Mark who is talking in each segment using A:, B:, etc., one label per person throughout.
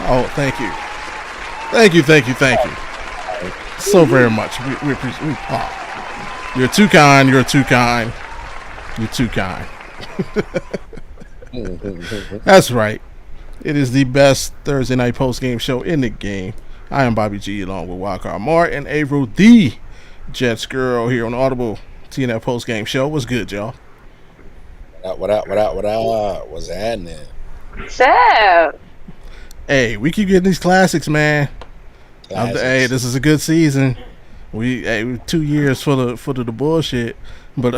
A: Oh, thank you. Thank you. So very much. We appreciate. You're too kind. You're too kind. You're too kind. That's right. It is the best Thursday night post game show in the game. I am Bobby G along with Wildcard Mart and Averill, the Jets girl, here on the Audible TNF post game show. What's good, y'all?
B: What up? What's happening?
C: What's up?
A: Hey, we keep getting these classics, man. Hey, this is a good season. We 2 years for the bullshit, but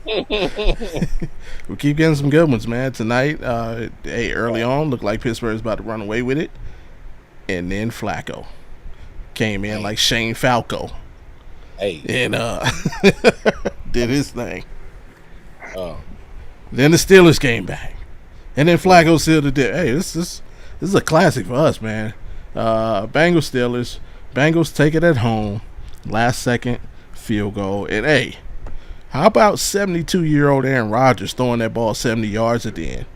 A: we keep getting some good ones, man. Tonight, early on, looked like Pittsburgh's about to run away with it, and then Flacco came in like Shane Falco, and did his thing. Then the Steelers came back, and then Flacco sealed the deal. Hey, this is a classic for us, man. Bengals Steelers. Bengals take it at home. Last second field goal. And hey, how about 72-year-old Aaron Rodgers throwing that ball 70 yards at the end?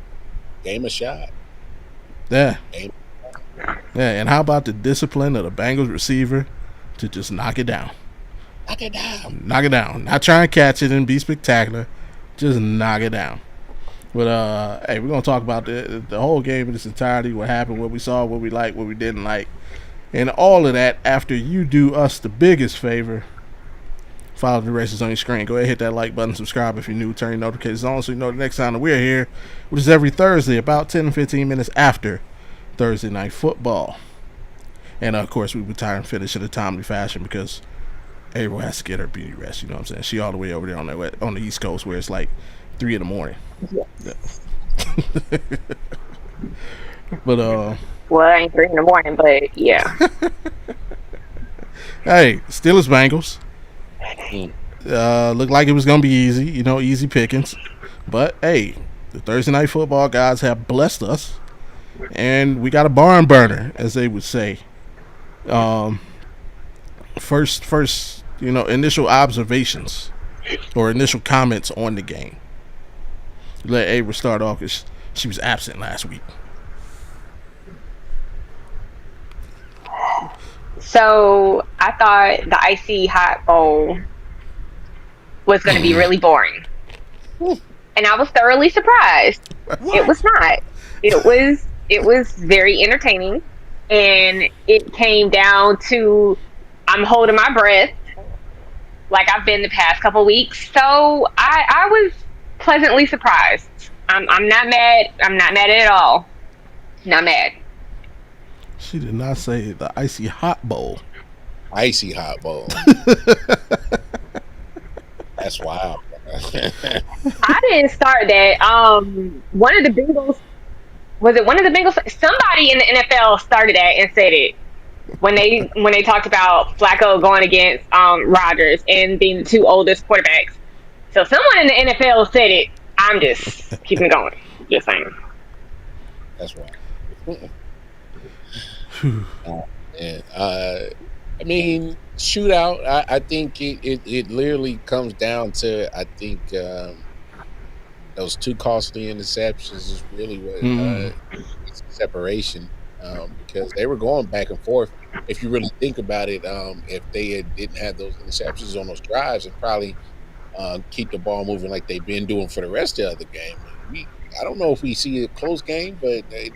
B: Game a shot.
A: Yeah. And how about the discipline of the Bengals receiver to just knock it down? Knock it down. Not trying to catch it and be spectacular. Just knock it down. But hey, we're gonna talk about the whole game in its entirety, what happened, what we saw, what we liked, what we didn't like, and all of that after you do us the biggest favor. Follow the directions on your screen. Go ahead, hit that like button, subscribe if you're new, turn your notifications on so you know the next time that we're here, which is every Thursday, about 10 and 15 minutes after Thursday night football. And of course, we retire and finish in a timely fashion because everyone has to get her beauty rest. You know what I'm saying? She all the way over there on the East Coast where it's like 3 a.m. Yeah. But
C: well, it ain't 3 a.m, but yeah.
A: Hey, Steelers Bengals. Looked like it was gonna be easy, easy pickings. But hey, the Thursday night football guys have blessed us, and we got a barn burner, as they would say. First, initial observations or initial comments on the game. Let Ava start off because she was absent last week.
C: So I thought the icy hot bowl was going to be really boring, and I was thoroughly surprised. What? It was not. It was very entertaining, and it came down to I'm holding my breath like I've been the past couple weeks. So I was pleasantly surprised. I'm not mad. I'm not mad at all. Not mad.
A: She did not say the icy hot bowl.
B: Icy hot bowl. That's wild.
C: I didn't start that. One of the Bengals. Was it one of the Bengals? Somebody in the NFL started that and said it when they talked about Flacco going against Rodgers and being the two oldest quarterbacks. So someone in the NFL said it. I'm just keeping it going. Just saying.
B: That's right. I mean, shootout. I think it literally comes down to those two costly interceptions is really what separation because they were going back and forth. If you really think about it, if they didn't have those interceptions on those drives, and probably keep the ball moving like they've been doing for the rest of the game. I don't know if we see a close game, but it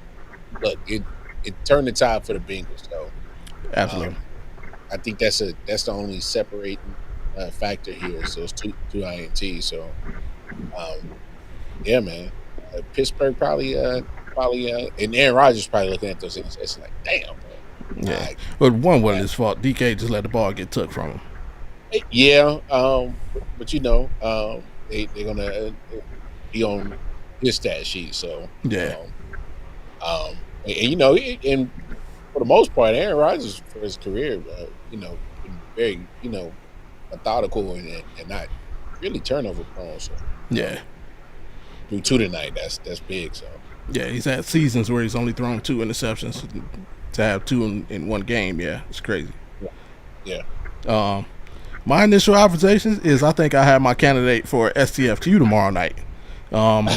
B: turned the tide for the Bengals. So
A: absolutely,
B: I think that's the only separating factor here. So it's two INTs. So yeah, man, Pittsburgh probably and Aaron Rodgers probably looking at those interceptions like, damn, bro.
A: Yeah, but one wasn't his fault. DK just let the ball get took from him.
B: Yeah, but they're gonna be on his stat sheet. So
A: yeah,
B: and for the most part, Aaron Rodgers for his career, been very methodical and not really turnover prone. So
A: yeah,
B: threw 2 tonight. That's big. So
A: yeah, he's had seasons where he's only thrown 2 interceptions. To have 2 in one game, yeah, it's crazy.
B: Yeah.
A: My initial observations is I think I have my candidate for STFQ tomorrow night.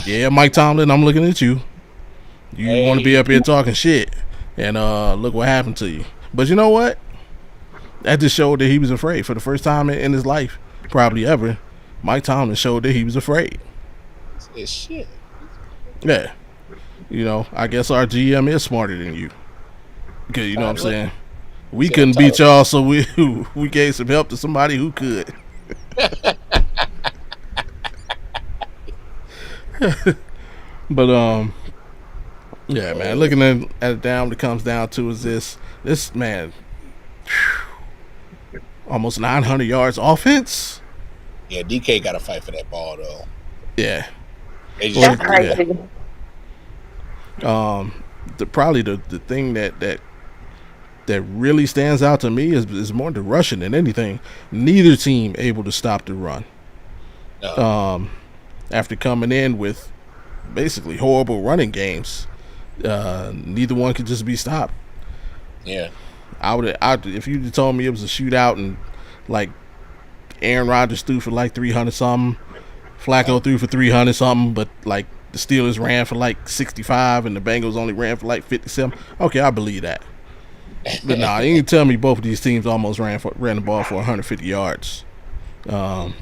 A: Yeah, Mike Tomlin, I'm looking at you. You want to be up here talking shit. And look what happened to you. But you know what? That just showed that he was afraid. For the first time in his life, probably ever, Mike Tomlin showed that he was afraid.
B: It's shit.
A: Yeah. You know, I guess our GM is smarter than you. Because, you know what I'm saying? We couldn't beat y'all, so we gave some help to somebody who could. But, yeah, man, looking at it down, what it comes down to is this man, almost 900 yards offense.
B: Yeah, DK got to fight for that ball, though.
A: Yeah.
C: That's crazy.
A: Yeah. Probably the thing that really stands out to me is more the rushing than anything. Neither team able to stop the run.
B: No.
A: After coming in with basically horrible running games, neither one could just be stopped.
B: Yeah.
A: If you told me it was a shootout and like Aaron Rodgers threw for like 300 something, Flacco threw for 300 something, but like the Steelers ran for like 65 and the Bengals only ran for like 57. Okay, I believe that. But nah, you can tell me both of these teams almost ran the ball for 150 yards. Shout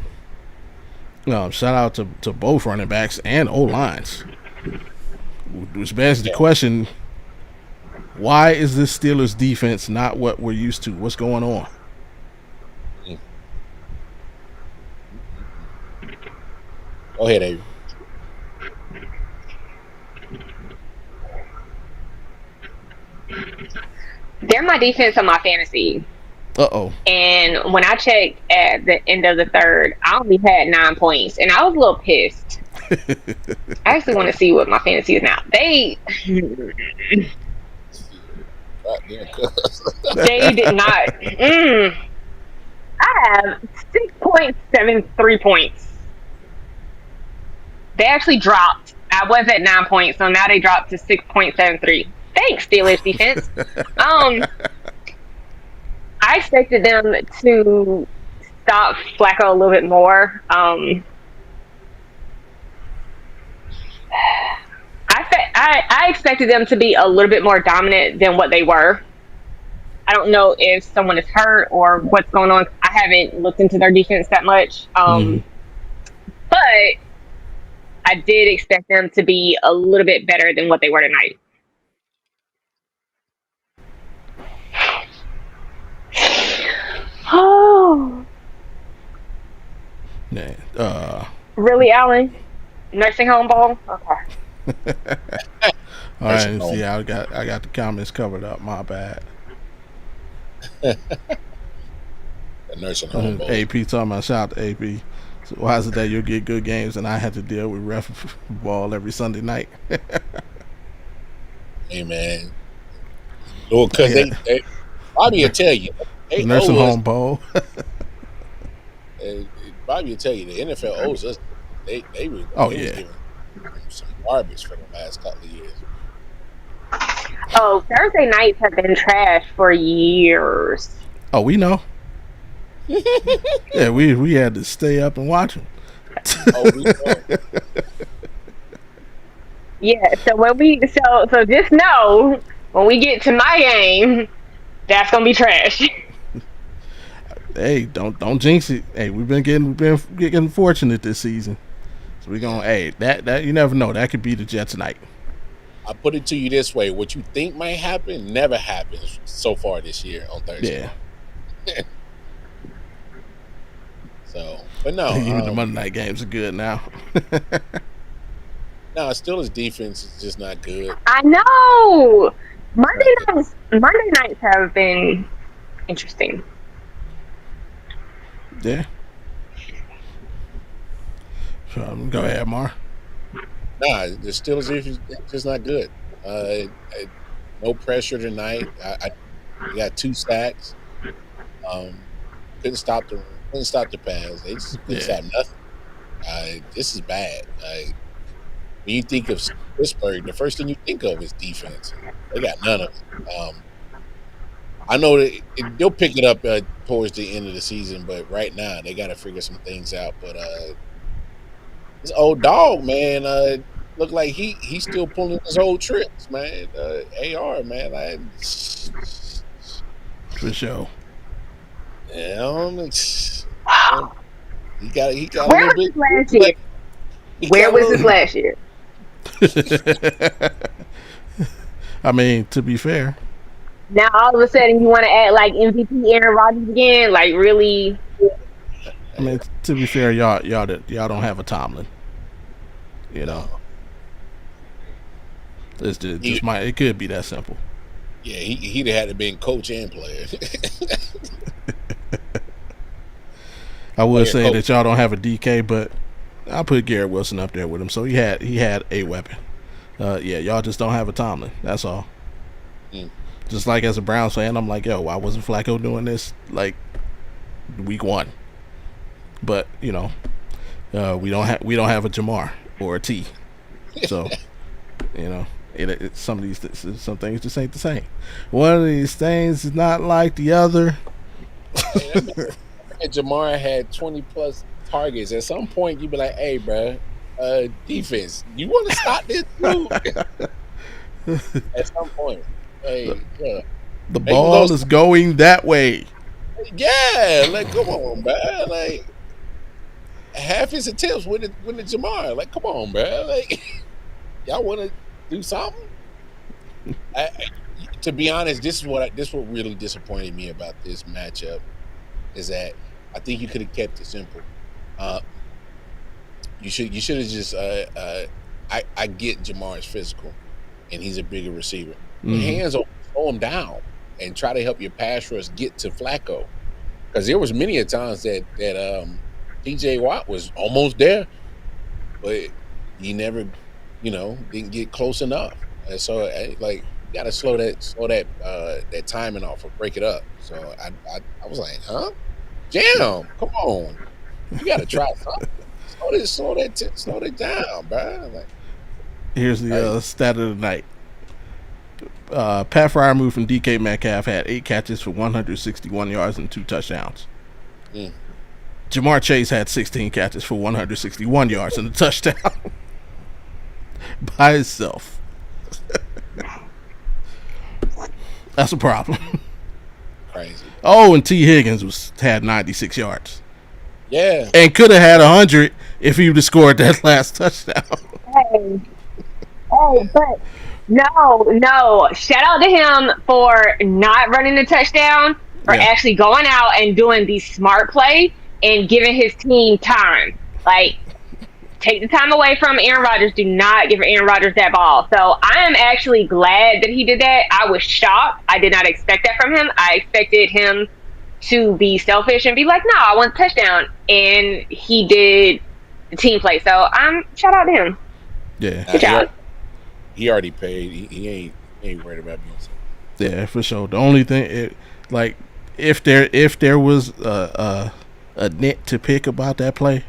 A: out to both running backs and O-lines. Which begs the question, why is this Steelers defense not what we're used to? What's going on?
B: Go ahead, Avery.
C: They're my defense on my fantasy.
A: Uh-oh.
C: And when I checked at the end of the third, I only had 9 points, and I was a little pissed. I actually want to see what my fantasy is now. They did not. I have 6.73 points. They actually dropped. I was at 9 points, so now they dropped to 6.73. Thanks, Steelers defense. I expected them to stop Flacco a little bit more. I expected them to be a little bit more dominant than what they were. I don't know if someone is hurt or what's going on. I haven't looked into their defense that much. But I did expect them to be a little bit better than what they were tonight. Oh.
A: Yeah.
C: Really, Alan? Nursing home ball? Okay.
A: All right. See, I got the comments covered up. My bad.
B: The nursing home ball.
A: AP talking about, shout out to AP. So why is it that you'll get good games and I have to deal with ref ball every Sunday night?
B: Hey, man. Well, because they Bobby will tell you.
A: Nursing home bowl.
B: Bobby will tell you the NFL owes us. They was giving some garbage for the last couple of years.
C: Oh, Thursday nights have been trash for years.
A: Oh, we know. Yeah, we had to stay up and watch them.
B: Oh, we know.
C: Yeah, so so just know when we get to my game, that's gonna be trash.
A: Hey, don't jinx it. Hey, we've been getting fortunate this season. So we're gonna that you never know. That could be the Jets night.
B: I put it to you this way: what you think might happen never happens so far this year on Thursday.
A: Yeah.
B: So, but no,
A: even the Monday night games are good now.
B: No, Steelers defense is just not good.
C: I know. Monday nights have been interesting.
A: Yeah. So, go ahead, Mar.
B: Nah, the Steelers defense is just not good. No pressure tonight. I got 2 sacks. Couldn't stop the pass. They just couldn't stop nothing. This is bad. When you think of Pittsburgh, the first thing you think of is defense. They got none of it. I know that they'll pick it up towards the end of the season, but right now they got to figure some things out. But this old dog, man, look like he's still pulling his old tricks, man. AR, man,
A: For sure.
B: Yeah, he got
C: Where
B: a
C: was
B: little
C: this
B: bit.
C: last year? Where was this last year?
A: I mean, to be fair.
C: Now all of a sudden you want to act like MVP Aaron Rodgers again? Like really?
A: I mean, to be fair, y'all don't have a Tomlin. You know, it could be that simple.
B: Yeah, he'd have had to been coach and player.
A: I would say that y'all don't have a DK, but I'll put Garrett Wilson up there with him. So he had a weapon. Y'all just don't have a Tomlin. That's all. Just like as a Browns fan, I'm like, yo, why wasn't Flacco doing this like week 1? But we don't have a Jamar or a T. So some things just ain't the same. One of these things is not like the other.
B: Jamar had 20 plus targets. At some point, you'd be like, "Hey, bro, defense, you want to stop this dude?" At some point, the
A: ball is going that way.
B: Yeah, like come on, bro. Like half his attempts with the Jamar. Like, come on, bro. Like y'all want to do something? To be honest, this what really disappointed me about this matchup is that I think you could have kept it simple. You should have just. I get Jamar's physical, and he's a bigger receiver. Mm-hmm. Hands on, slow him down, and try to help your pass rush get to Flacco, because there was many a times that TJ Watt was almost there, but he never, didn't get close enough. And so, you got to slow that timing off or break it up. So I was like, huh? Jam, come on. You got to try something. Slow that down, bro. Like,
A: here's the stat of the night. Pat Fryermuth and DK Metcalf had 8 catches for 161 yards and 2 touchdowns. Jamar Chase had 16 catches for 161 yards and a touchdown by himself. That's a problem.
B: Crazy.
A: Oh, and T. Higgins had 96 yards.
B: Yeah.
A: And could have had 100 if he would have scored that last touchdown.
C: Hey, but no. Shout out to him for not running the touchdown, for actually going out and doing the smart play and giving his team time. Like, take the time away from Aaron Rodgers. Do not give Aaron Rodgers that ball. So I am actually glad that he did that. I was shocked. I did not expect that from him. I expected him to be selfish and be like, no, I want a touchdown. And he did the team play. So shout out to him.
A: Yeah.
C: Good job.
B: He already paid. He ain't worried about being selfish.
A: Yeah, for sure. The only thing, if there was a nit to pick about that play,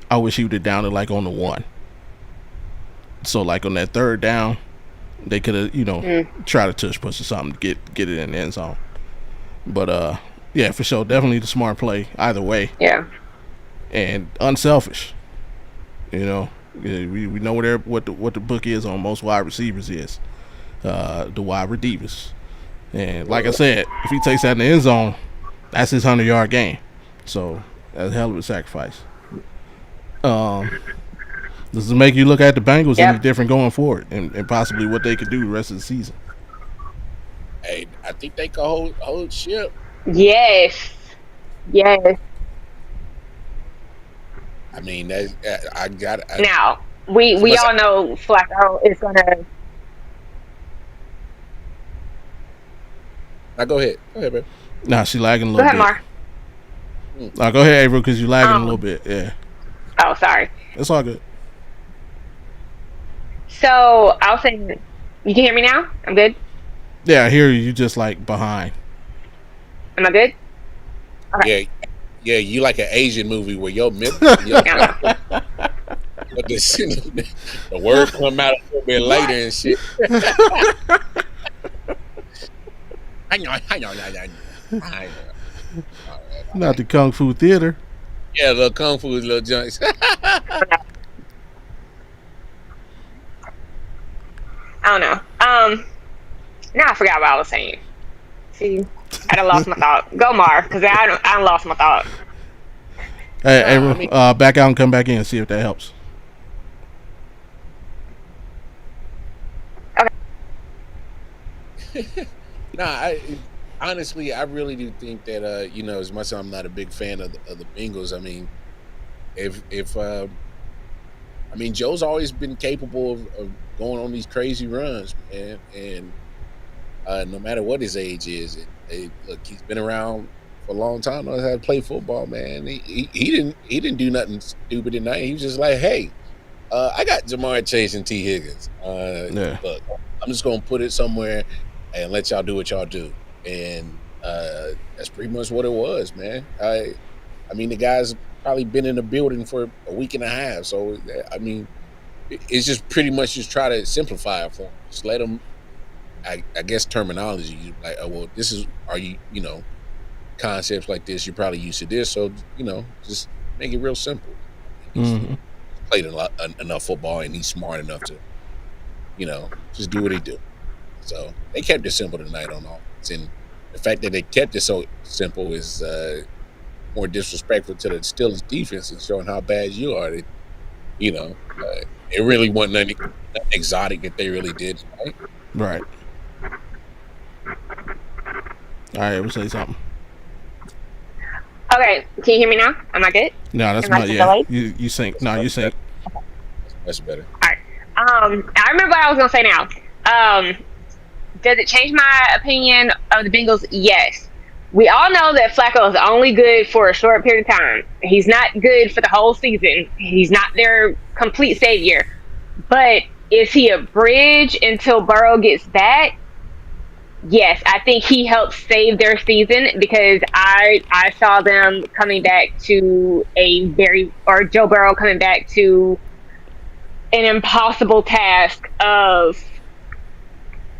A: I wish he would have downed it on the 1. So on that third down, they could have try to tush push or something to get it in the end zone. But yeah, for sure, definitely the smart play either way.
C: Yeah.
A: And unselfish. We know what the book is on most wide receivers is the wide receivers. And like I said, if he takes that in the end zone, that's his 100-yard game. So that's a hell of a sacrifice. Does it make you look at the Bengals any different going forward and possibly what they could do the rest of the season?
B: Hey, I think they can hold ship.
C: Yes.
B: I mean, I got it.
C: Now, we all know Flacco is going to...
B: Now, go ahead, babe.
A: Nah, she lagging a little bit.
C: Go ahead, Mar.
A: Go ahead, April, because you're lagging a little bit. Yeah.
C: Oh, sorry.
A: It's all good.
C: So, I was saying, you can hear me now? I'm good?
A: Yeah, I hear you. You just behind.
C: Am I good? Okay.
B: Yeah, you like an Asian movie where your the word come out a little bit later and shit.
A: Not the Kung Fu Theater.
B: Yeah, little Kung Fu, little junks.
C: don't know. Now I forgot what I was saying. See, I done lost my thought. Go, Mar, because I done lost my thought.
A: Hey, back out and come back in and see if that helps.
C: Okay.
B: Honestly, I really do think that as much as I'm not a big fan of the Bengals, I mean, Joe's always been capable of going on these crazy runs, man, and no matter what his age is, look, he's been around for a long time. Knows how to play football, man. He didn't do nothing stupid tonight. He was just like, hey, I got Jamar Chase and T. Higgins. Look, I'm just gonna put it somewhere and let y'all do what y'all do. And that's pretty much what it was, man. I mean, the guy's probably been in the building for a week and a half, so I mean, it's just pretty much just try to simplify it for him. Just let him. I guess terminology like, oh well, this is concepts like this. You're probably used to this, so just make it real simple. He's played enough football, and he's smart enough to, just do what he do. So they kept it simple tonight on offense, and the fact that they kept it so simple is more disrespectful to the Steelers defense and showing how bad you are. It really wasn't nothing exotic that they really did tonight.
A: Right. All right, we'll say something.
C: Okay, can you hear me now? Am I good?
A: No, that's not yet. You sync. No, you sync.
B: That's better.
C: All right. I remember what I was gonna say now. Does it change my opinion of the Bengals? Yes. We all know that Flacco is only good for a short period of time. He's not good for the whole season. He's not their complete savior. But is he a bridge until Burrow gets back? Yes, I think he helped save their season because I saw them coming back to Joe Burrow coming back to an impossible task of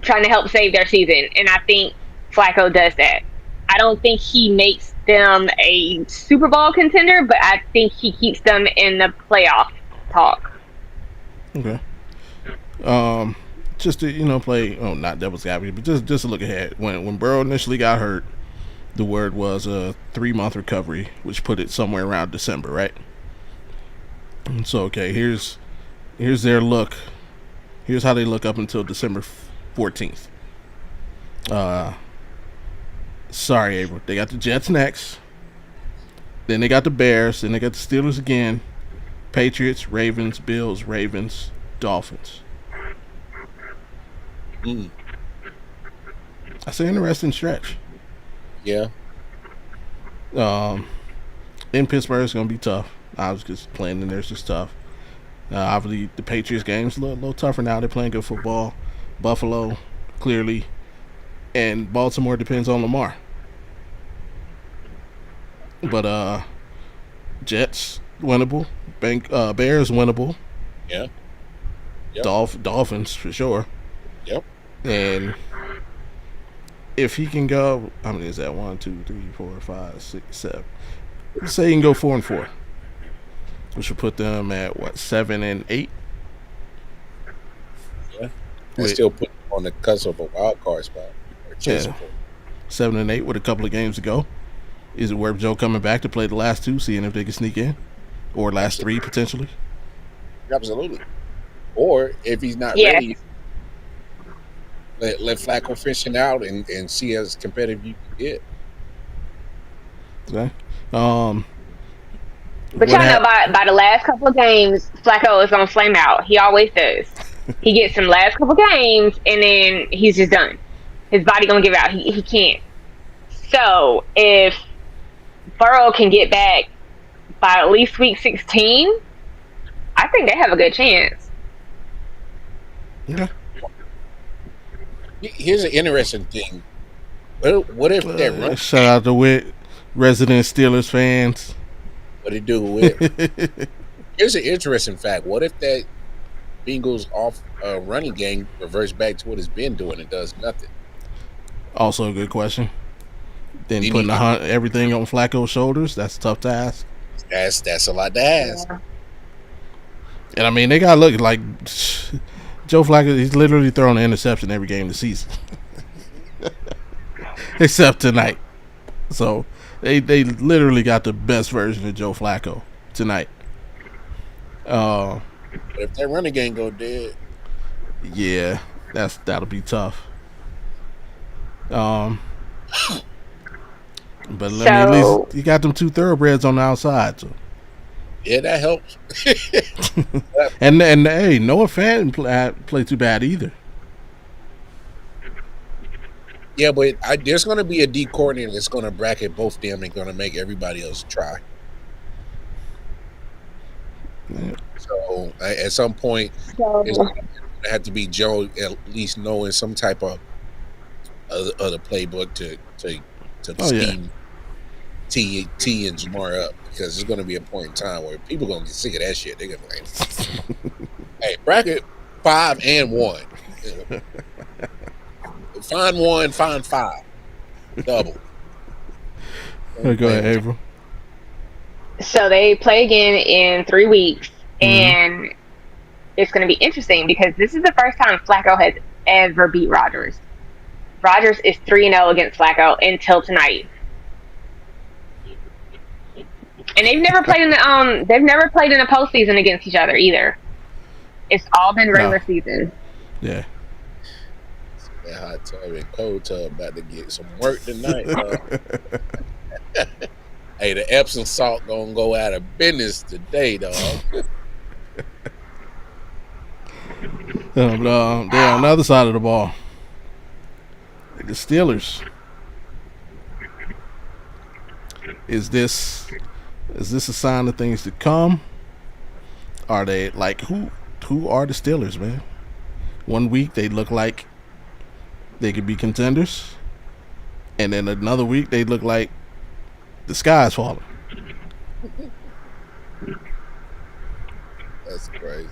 C: trying to help save their season. And I think Flacco does that. I don't think he makes them a Super Bowl contender, but I think he keeps them in the playoff talk.
A: Okay. Just to play not devil's advocate, but just to look ahead. When Burrow initially got hurt, the word was a 3-month recovery, which put it somewhere around December, right? And so here's their look. Here's how they look up until December 14th. Sorry, April. They got the Jets next. Then they got the Bears. Then they got the Steelers again. Patriots, Ravens, Bills, Ravens, Dolphins. That's an interesting stretch.
B: Yeah.
A: In Pittsburgh, it's going to be tough. I was just playing in there. It's just tough. Obviously, the Patriots game's a little tougher now. They're playing good football. Buffalo, clearly. And Baltimore depends on Lamar. But Jets, winnable. Bears, winnable.
B: Yeah.
A: Yep. Dolphins, for sure.
B: Yep.
A: And if he can go, how many is that? 1, 2, 3, 4, 5, 6, 7. Let's say he can go 4-4, which would put them at 7-8.
B: Yeah, and still put them on the cusp of a wild card spot.
A: Yeah, 7-8 with a couple of games to go. Is it worth Joe coming back to play the last 2, seeing if they can sneak in, or last 3 potentially?
B: Absolutely. Or if he's not ready, let Flacco finish it out and see as competitive you can get.
A: Okay.
C: But y'all know by the last couple of games, Flacco is gonna flame out. He always does. He gets some last couple games and then he's just done. His body gonna give out. He can't. So if Burrow can get back by at least week 16, I think they have a good chance.
A: Okay.
B: Here's an interesting thing. What if that run?
A: Shout out to Whit, resident Steelers fans.
B: What it do with? Here's an interesting fact. What if that Bengals off running game reverts back to what it's been doing and does nothing?
A: Also a good question. Then putting everything on Flacco's shoulders, that's a tough task. That's
B: a lot to ask.
A: Yeah. And I mean, they got to look like Joe Flacco, he's literally throwing an interception every game this season, except tonight. So they literally got the best version of Joe Flacco tonight.
B: If that running game go dead,
A: yeah, that'll be tough. But at least you got them 2 thoroughbreds on the outside. So.
B: Yeah, that helps.
A: and hey, Noah Fant played too bad either.
B: Yeah, but there's going to be a D coordinator that's going to bracket both of them and going to make everybody else try. Yeah. So at some point, it's going to have to be Joe at least knowing some type of the playbook to scheme T and Jamar up, because there's going to be a point in time where people are going to get sick of that shit. They're going to be like, hey, bracket 5 and 1. Find 1, find 5. Double.
A: Go ahead, April.
C: So they play again in 3 weeks, and it's going to be interesting because this is the first time Flacco has ever beat Rodgers. Rodgers is 3-0 against Flacco until tonight. And they've never played in the postseason against each other either. It's all been regular season.
A: Yeah.
B: That hot tub and cold tub about to get some work tonight. Hey, the Epsom salt gonna go out of business today, dog.
A: They're on the other side of the ball. The Steelers. Is this a sign of things to come? Are they like who are the Steelers, man? 1 week they look like they could be contenders, and then another week they look like the sky's falling.
B: That's crazy.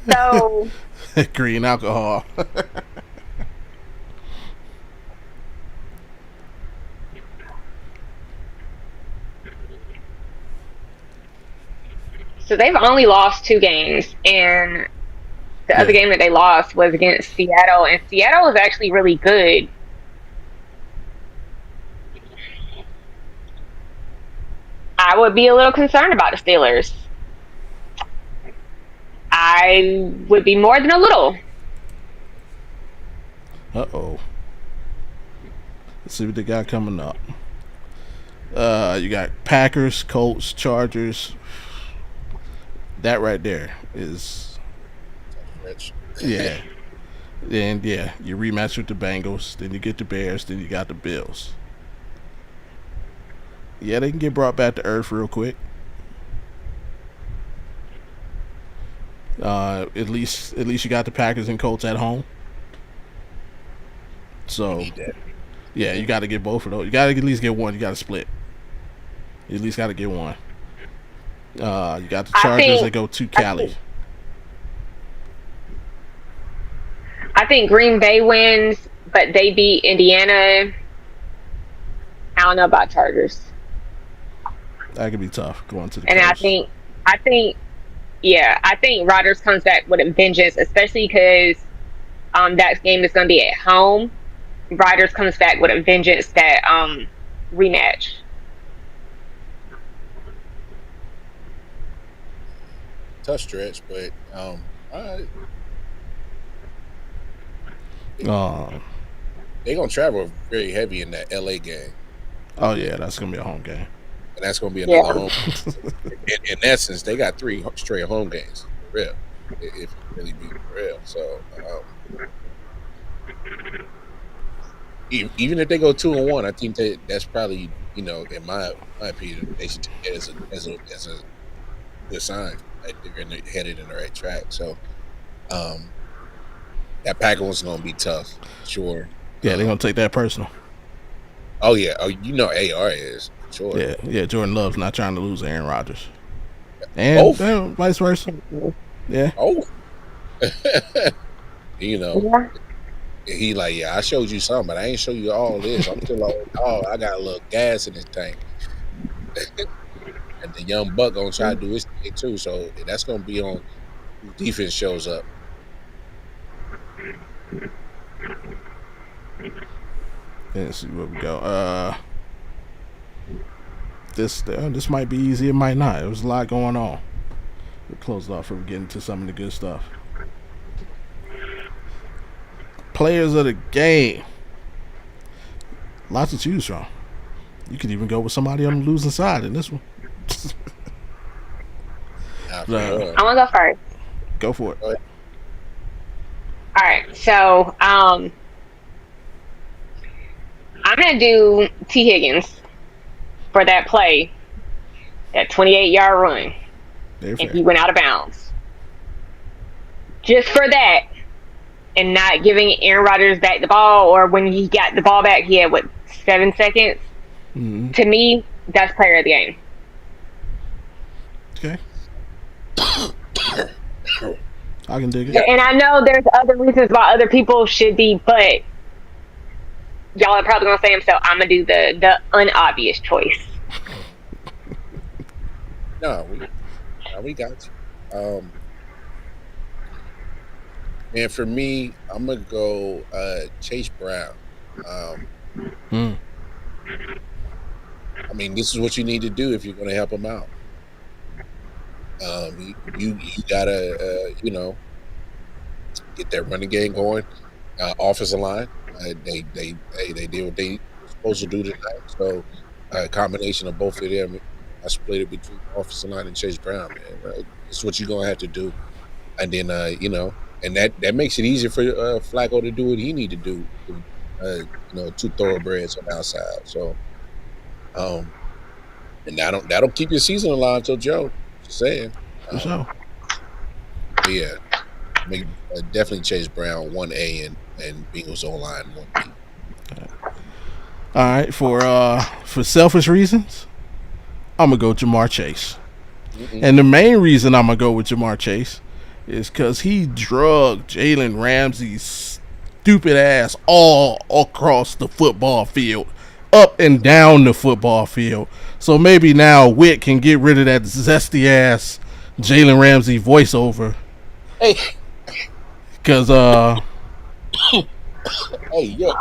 C: So
A: green alcohol.
C: So they've only lost 2 games, and the other game that they lost was against Seattle, and Seattle was actually really good. I would be a little concerned about the Steelers. I would be more than a little.
A: Uh-oh. Let's see what they got coming up. You got Packers, Colts, Chargers. That right there is... Yeah. And, you rematch with the Bengals. Then you get the Bears. Then you got the Bills. Yeah, they can get brought back to earth real quick. At least you got the Packers and Colts at home. So, yeah, you got to get both of those. You got to at least get one. You got to split. You at least got to get one. You got the Chargers that go to Cali.
C: I think Green Bay wins, but they beat Indiana. I don't know about Chargers.
A: That could be tough going to the
C: And
A: coast.
C: I think Rodgers comes back with a vengeance, especially because that game is going to be at home. Rodgers comes back with a vengeance that rematch.
B: Tough stretch, but all right. They're gonna travel very heavy in that LA game.
A: Oh yeah, that's gonna be a home game.
B: And that's gonna be another home. In essence, they got 3 straight home games, for real. If it really be for real. So even if they go 2-1, I think that's probably, in my opinion, they should take it as a good sign that they're headed in the right track. So that Packer one's gonna be tough, sure.
A: Yeah, they're gonna take that personal.
B: Oh yeah, AR is sure.
A: Yeah. Jordan Love's not trying to lose Aaron Rodgers, and vice versa. Yeah.
B: Oh. He like, I showed you something, but I ain't show you all this. I'm still like, I got a little gas in this tank. And the young buck gonna try to do his thing too. So that's gonna be on who defense shows up.
A: Let's see where we go. This might be easy. It might not. There was a lot going on. We closed off for getting to some of the good stuff. Players of the game. Lots to choose from. You could even go with somebody on the losing side in this one.
C: I'm gonna go first.
A: Go for it.
C: All right, so I'm gonna do T. Higgins for that play, that 28-yard run, and he went out of bounds. Just for that, and not giving Aaron Rodgers back the ball, or when he got the ball back, he had 7 seconds. Mm-hmm. To me, that's player of the game.
A: Okay. I can dig it.
C: And I know there's other reasons why other people should be, but y'all are probably gonna say him, so I'm gonna do the unobvious choice.
B: No, we got you. And for me, I'm gonna go Chase Brown. I mean, this is what you need to do if you're gonna help him out. You gotta get that running game going. Offensive line, they did what they were supposed to do tonight. So a combination of both of them, I split it between offensive line and Chase Brown. Man, right? It's what you're gonna have to do, and then and that makes it easier for Flacco to do what he need to do. 2 thoroughbreds on the outside. So, and that'll keep your season alive till Joe. Just saying.
A: For sure.
B: Yeah, definitely Chase Brown 1A and Bengals O-line 1B.
A: All right, for selfish reasons, I'm gonna go Jamar Chase, and the main reason I'm gonna go with Jamar Chase is because he drugged Jalen Ramsey's stupid ass all across the football field, up and down the football field. So maybe now Wick can get rid of that zesty ass Jalen Ramsey voiceover.
B: Hey,
A: because
B: hey, yo.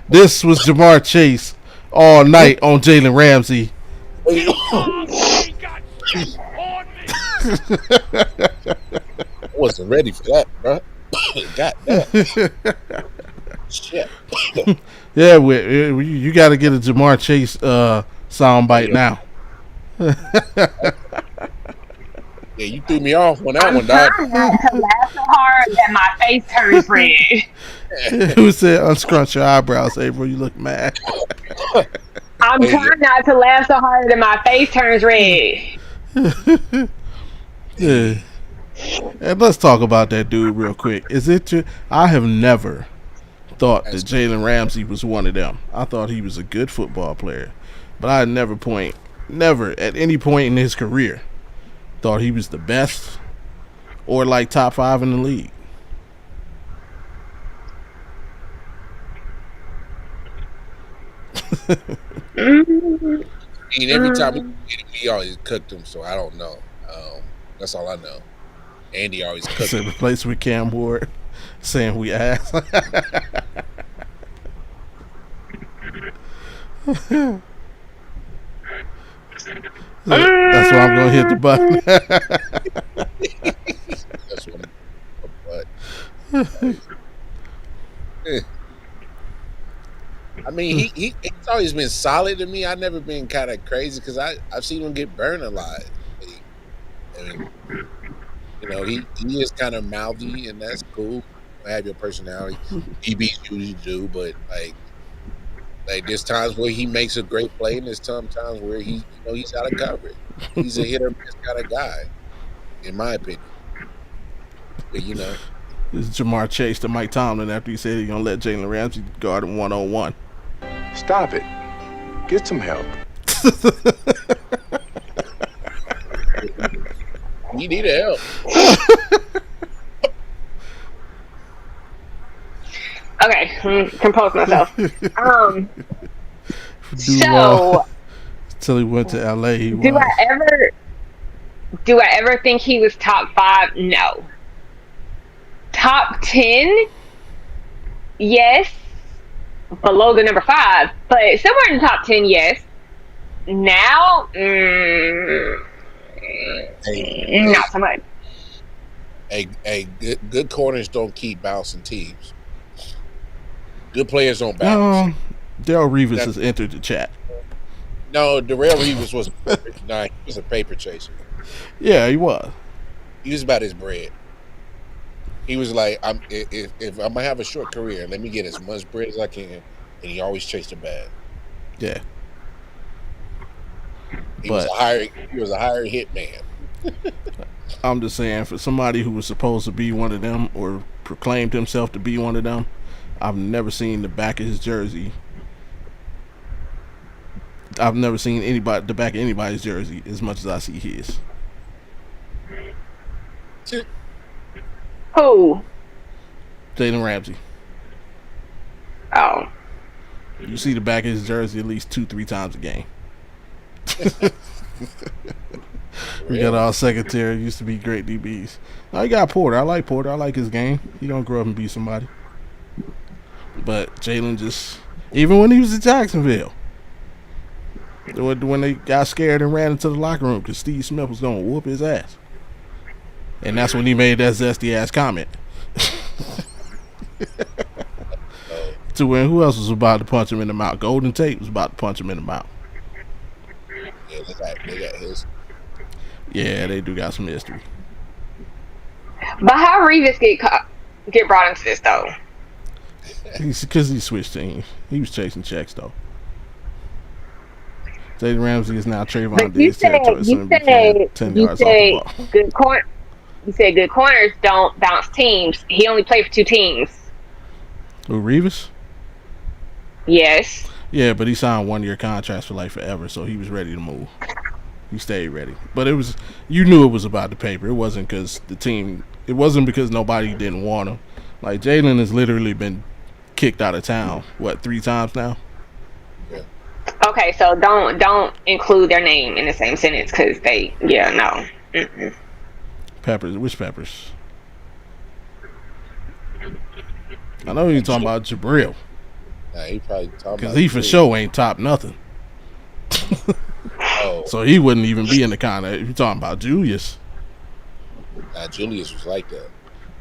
A: This was Jamar Chase all night on Jalen Ramsey.
B: I wasn't ready for that, bro. Got that. Shit.
A: Yeah, you got to get a Jamar Chase soundbite now.
B: Yeah, you threw me off on that one, dog.
C: I'm trying not to laugh so hard that my face turns red.
A: Who said unscrunch your eyebrows, April? You look mad.
C: I'm trying not to laugh so hard that my face turns red.
A: Yeah. And let's talk about that dude real quick. I have never thought that Jalen Ramsey was one of them. I thought he was a good football player, but I never at any point in his career thought he was the best or like top 5 in the league.
B: Every time he always cooked him, so I don't know. That's all I know. Andy always cooked him.
A: Replaced with Cam Ward saying we ass. That's why I'm gonna hit the button.
B: That's what. I mean, he's always been solid to me. I've never been kind of crazy because I've seen him get burned a lot. And, he is kind of mouthy, and that's cool. You have your personality. DBs usually do, but like there's times where he makes a great play, and there's times where he's out of coverage. He's a hit or miss kind of guy, in my opinion. But
A: this is Jamar Chase to Mike Tomlin after he said he's gonna let Jalen Ramsey guard him 1-on-1.
D: Stop it. Get some help.
B: You need help.
C: Okay, compose myself. So
A: Till he went to LA, he
C: Do
A: was.
C: I ever think he was top 5? No. Top 10? Yes. Below the number 5, but somewhere in the top 10, yes. Now, not so much.
B: Good corners don't keep bouncing teams. Good players don't bounce.
A: Darrell Revis has entered the chat.
B: No, Darrell Revis was he was a paper chaser.
A: Yeah, he was.
B: He was about his bread. He was like, if I'm gonna have a short career, let me get as much bread as I can. And he always chased the bag.
A: Yeah.
B: He was a hired hit man.
A: I'm just saying, for somebody who was supposed to be one of them or proclaimed himself to be one of them, I've never seen the back of his jersey. I've never seen the back of anybody's jersey as much as I see his.
C: Who?
A: Jalen Ramsey.
C: Oh.
A: You see the back of his jersey at least 2-3 times a game. We got all secretary, used to be great DBs. Now you got Porter. I like Porter. I like his game. He don't grow up and be somebody. But Jalen just, even when he was in Jacksonville, when they got scared and ran into the locker room because Steve Smith was going to whoop his ass. And that's when he made that zesty ass comment. To when who else was about to punch him in the mouth? Golden Tate was about to punch him in the mouth.
B: Yeah, they got his.
A: Yeah, they do got some history.
C: But how Revis get brought into this though?
A: Because he switched teams. He was chasing checks though. Jalen Ramsey is now Trayvon Diggs territory. You
C: said good corners don't bounce teams. He only played for 2 teams.
A: Who, Revis?
C: Yes.
A: Yeah, but he signed 1-year contracts for like forever, so he was ready to move. He stayed ready. But it was, you knew it was about the paper. It wasn't because it wasn't because nobody didn't want him. Like, Jalen has literally been kicked out of town, 3 times now?
B: Yeah.
C: Okay, so don't include their name in the same sentence because no. Mm-mm.
A: Peppers, which Peppers? I know you're talking about Jabril.
B: Nah, he probably talking about
A: because he for sure ain't top nothing. So he wouldn't even be in the kind of, if you're talking about Julius.
B: Nah, Julius was like that.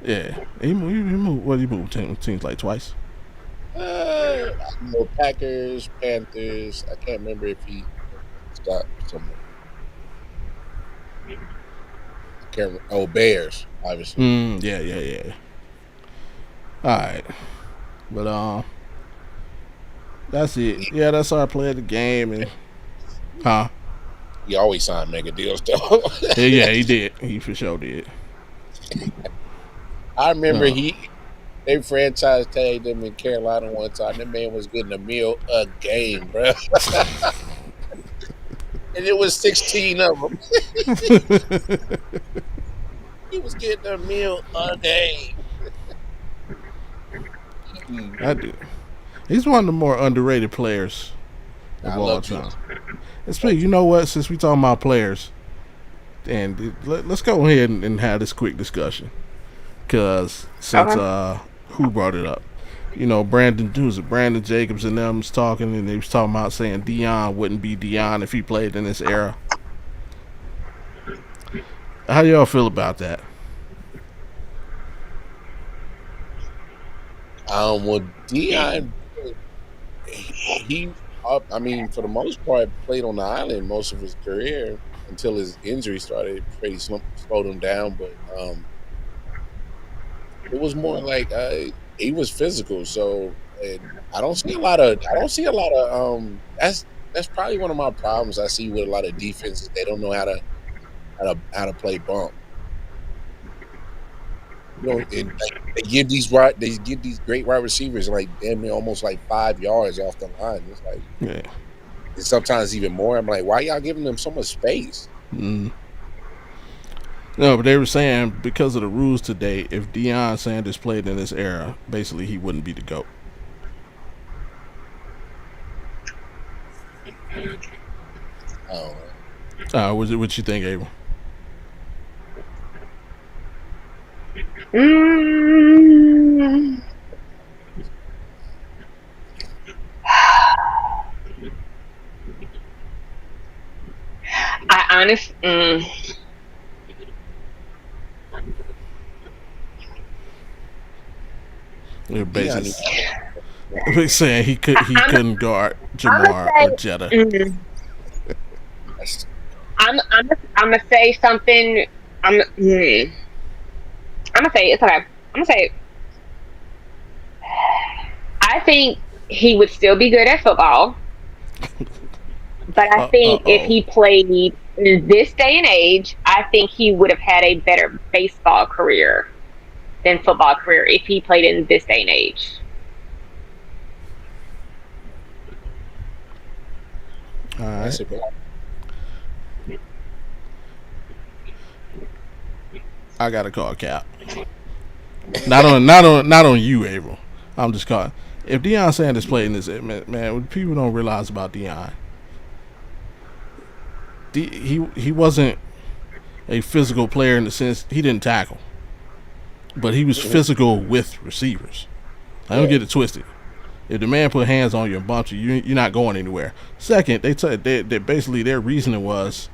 A: Yeah. He moved teams like twice.
B: I know Packers, Panthers. I can't remember if he stopped somewhere. I can't remember. Bears, obviously.
A: Yeah. All right. But, that's it. Yeah, that's our play of the game. And,
B: He always signed mega deals, though.
A: Yeah, he did. He for sure did.
B: I remember they franchise tagged him in Carolina one time. That man was getting a meal a game, bro. And it was 16 of them. He was getting a meal a game.
A: I do. He's one of the more underrated players of all time. Especially, you know what? Since we talking about players, and let's go ahead and have this quick discussion. Because since who brought it up? You know, Brandon Jacobs and them was talking, and they was talking about saying Dion wouldn't be Dion if he played in this era. How do y'all feel about that?
B: Well, Dion, I mean, for the most part, played on the island most of his career until his injury started. Pretty slowed him down, but it was more like he was physical. So I don't see a lot of. That's probably one of my problems I see with a lot of defenses. They don't know how to play bump. You know, they give these great wide receivers like damn near almost like 5 yards off the line. It's like, it's sometimes even more. I'm like, why y'all giving them so much space?
A: No, but they were saying because of the rules today, if Deion Sanders played in this era, basically he wouldn't be the GOAT. What you think, Abel?
C: I honestly,
A: You're basically saying he couldn't guard Jamar or Jetta.
C: I'm gonna say something. I'm gonna say it's okay. I'm gonna say it. I think he would still be good at football, but I think if he played in this day and age, I think he would have had a better baseball career than football career if he played in this day and age.
A: All right. I gotta call Cap. Not on you, April. I'm just calling. If Deion Sanders played in this, man, what people don't realize about Deion, he wasn't a physical player in the sense he didn't tackle, but he was physical with receivers. I don't get it twisted. If the man put hands on you and bumped you, you're not going anywhere. Second, they basically their reasoning is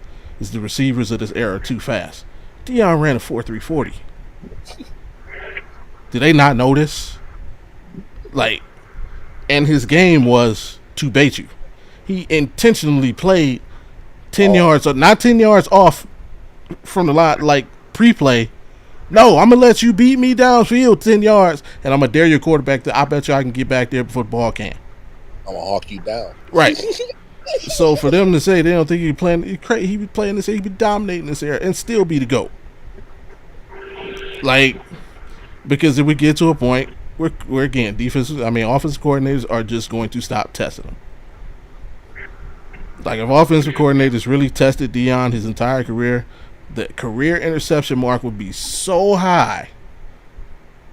A: the receivers of this era are too fast. Deion ran a 4.340. Did they not notice? Like, and his game was to bait you. He intentionally played 10 yards, not 10 yards off from the line, like pre-play. No, I'm going to let you beat me downfield 10 yards, and I'm going to dare your quarterback I bet you I can get back there before the ball can.
B: I'm going to hawk you down.
A: Right. So for them to say they don't think he be playing this, he be dominating this area and still be the GOAT. Like, because if we get to a point where again, offensive coordinators are just going to stop testing him. Like, if offensive coordinators really tested Deion his entire career, the career interception mark would be so high,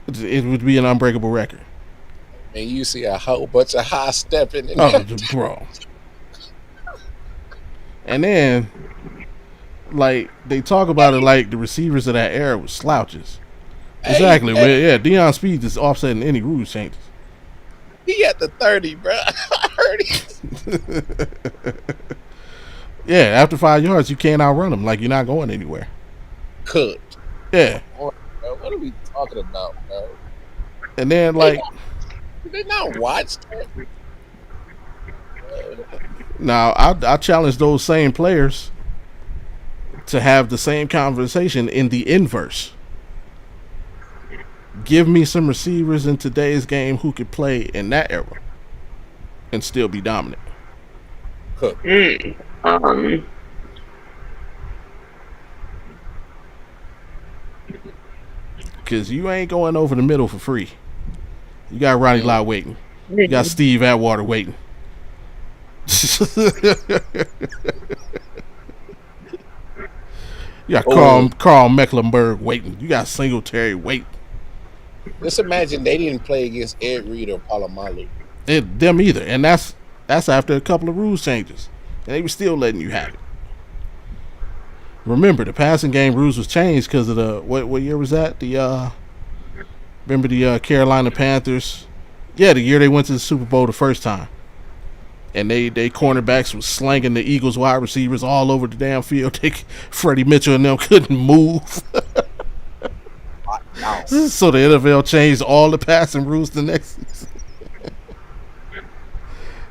A: it would be an unbreakable record.
B: And you see a whole bunch of high stepping.
A: Bro. And then, like, they talk about it like the receivers of that era were slouches. Exactly. Well, Deion Speed is offsetting any rules changes.
B: He at the 30, bro. I heard it.
A: Yeah, after 5 yards, you can't outrun him. Like, you're not going anywhere.
B: Cooked.
A: Yeah.
B: What are we talking about, bro?
A: And then, like...
B: Did they not watch that?
A: Now, I challenge those same players to have the same conversation in the inverse. Give me some receivers in today's game who could play in that era and still be dominant. Because you ain't going over the middle for free. You got Ronnie Lott waiting. You got Steve Atwater waiting. You got Carl Mecklenburg waiting. You got Singletary waiting.
B: Just imagine they didn't play against Ed Reed or Palomalu.
A: Them either. And that's after a couple of rules changes. And they were still letting you have it. Remember, the passing game rules was changed because of the what year was that? Remember the Carolina Panthers? Yeah, the year they went to the Super Bowl the first time. And they cornerbacks was slanging the Eagles wide receivers all over the damn field. Freddie Mitchell and them couldn't move. So the NFL changed all the passing rules the next season.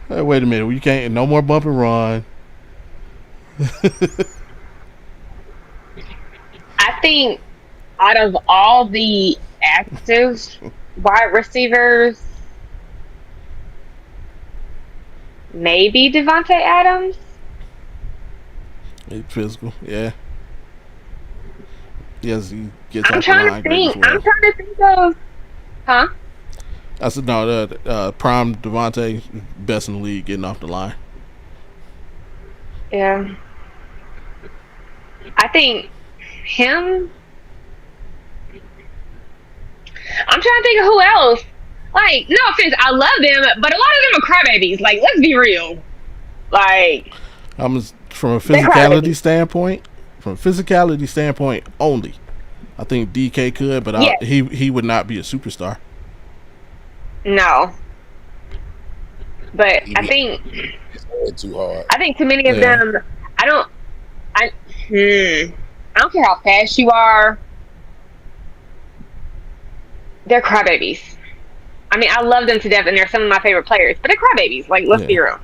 A: Hey, wait a minute, you can't, no more bump and run.
C: I think out of all the active wide receivers, maybe Devontae Adams.
A: He's physical, yeah. Yes, he gets.
C: I'm trying to think of, huh?
A: I said no. Prime Devontae, best in the league, getting off the line.
C: Yeah, I think him. I'm trying to think of who else. Like, no offense, I love them, but a lot of them are crybabies. Like, let's be real. Like,
A: I'm from a physicality standpoint only, I think DK could, but he would not be a superstar.
C: No. But I think
B: it's too hard.
C: I think too many of them. I don't care how fast you are. They're crybabies. I mean, I love them to death, and they're some of my favorite players. But they're crybabies. Like, let's be real.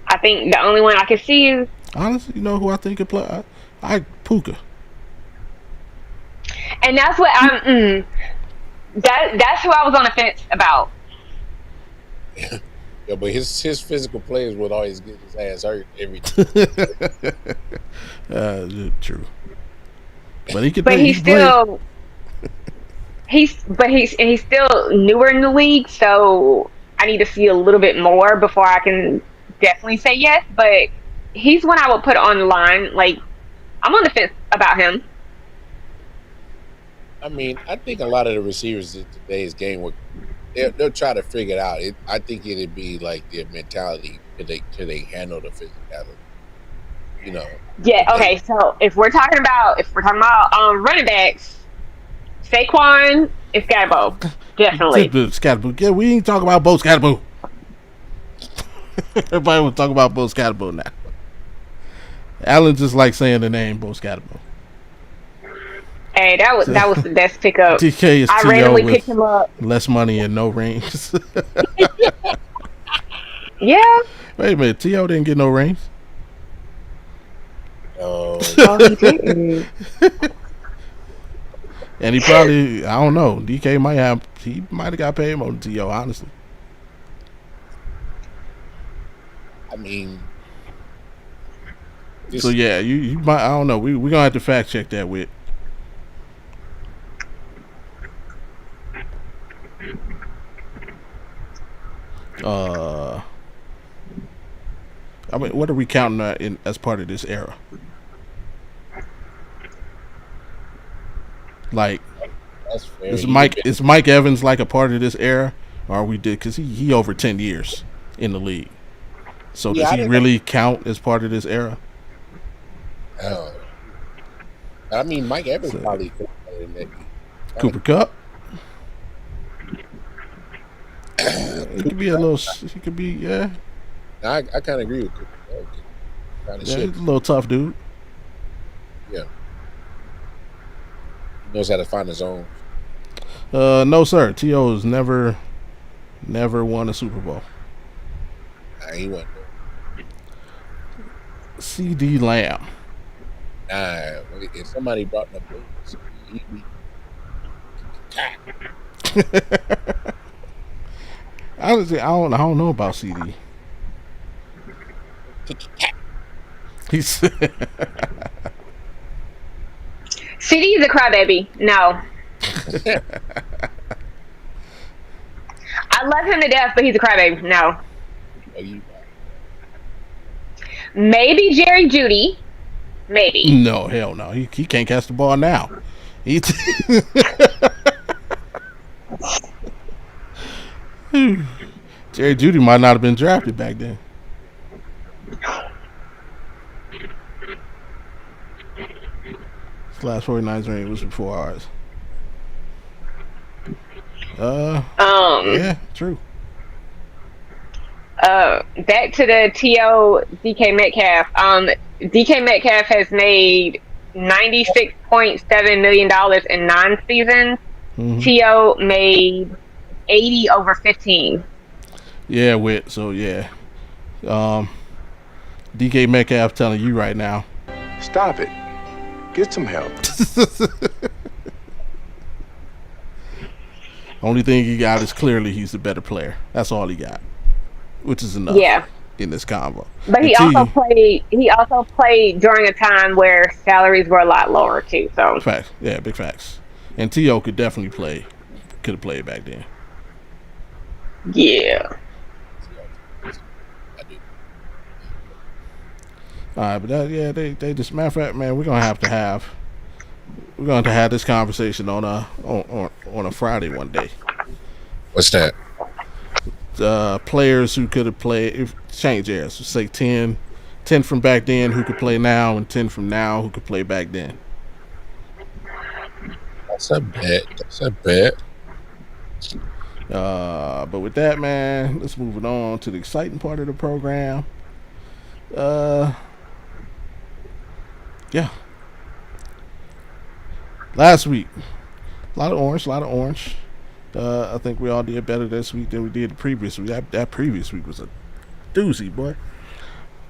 C: I think the only one I can see is,
A: honestly, you know who I think could play? Puka.
C: And that's what that's who I was on the fence about.
B: Yeah, but his physical players would always get his ass hurt every time.
A: True. But he could.
C: But he's still newer in the league, so I need to see a little bit more before I can definitely say yes. But he's one I would put on the line. Like, I'm on the fence about him.
B: I mean, I think a lot of the receivers in today's game they'll try to figure it out. I think it'd be like their mentality. Can they handle the physicality? You know.
C: Yeah. Okay. So if we're talking about running backs, Saquon is Scatterbo, definitely.
A: Scatterbo. Yeah, we ain't talking about Bo Scatterbo. Everybody will talk about Bo Scatterbo now. Alan just like saying the name Bo Scatterbo.
C: Hey, that was the best pickup.
A: DK is
C: I randomly picked him up.
A: Less money and no rings.
C: Yeah.
A: Wait a minute, T.O. didn't get no rings.
B: Oh,
C: he didn't.
A: And he probably, I don't know, DK might have got paid more than T.O., honestly.
B: I mean,
A: so yeah, you might, I don't know. We're gonna have to fact check that with. I mean, what are we counting as part of this era? Like, is Mike Evans like a part of this era, or because he over 10 years in the league? So does he really count as part of this era?
B: I mean, Mike Evans probably in that.
A: Cooper Kupp. He could be a little. He could be, yeah.
B: I kind of agree with Cooper.
A: He's a little tough dude.
B: Yeah. He knows how to find his own.
A: No, sir. T.O. has never won a Super Bowl.
B: He wasn't.
A: C.D. Lamb.
B: If somebody brought him up, he'd be.
A: Honestly, I don't know about CD. He's
C: CD is a crybaby. No. I love him to death, but he's a crybaby. No. Maybe Jerry Jeudy. Maybe.
A: No, hell no. He can't catch the ball now. Jerry Jeudy might not have been drafted back then. His last 49ers ring was before ours. Yeah, true.
C: Back to the T.O. DK Metcalf. DK Metcalf has made $96.7 million in 9 seasons. Mm-hmm. T.O. made 80 over 15.
A: Yeah, DK Metcalf telling you right now.
D: Stop it. Get some help.
A: Only thing he got is clearly he's the better player. That's all he got, which is enough.
C: Yeah.
A: In this combo.
C: But he also played during a time where salaries were a lot lower too. So
A: facts, yeah, big facts. And T.O. could definitely could have played back then.
C: Yeah.
A: All right, but they just, matter of fact, man, we're gonna have to have this conversation on a Friday one day.
B: What's that?
A: Players who could have played, change eras, say 10 10 from back then who could play now, and 10 from now who could play back then.
B: That's a bet.
A: But with that, man, let's move it on to the exciting part of the program. Yeah. Last week, a lot of orange. I think we all did better this week than we did the previous week. That previous week was a doozy, boy.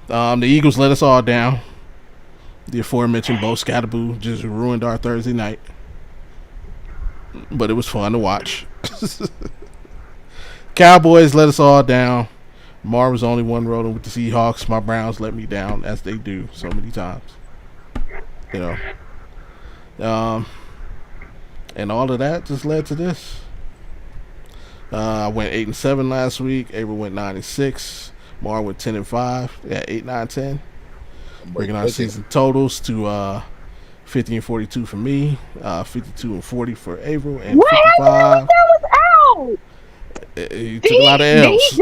A: The Eagles let us all down. The aforementioned Bo Scatterboo just ruined our Thursday night. But it was fun to watch. Cowboys let us all down. Mar was the only one rolling with the Seahawks. My Browns let me down, as they do so many times. You know. And all of that just led to this. I went 8-7 last week. Abel went 9-6. Mar went 10-5. Yeah, 8, 9, 10. Bringing our season totals to 50-42 for me, 52-40 for Averill, and 55.
C: That was out.
A: He took a lot of L's.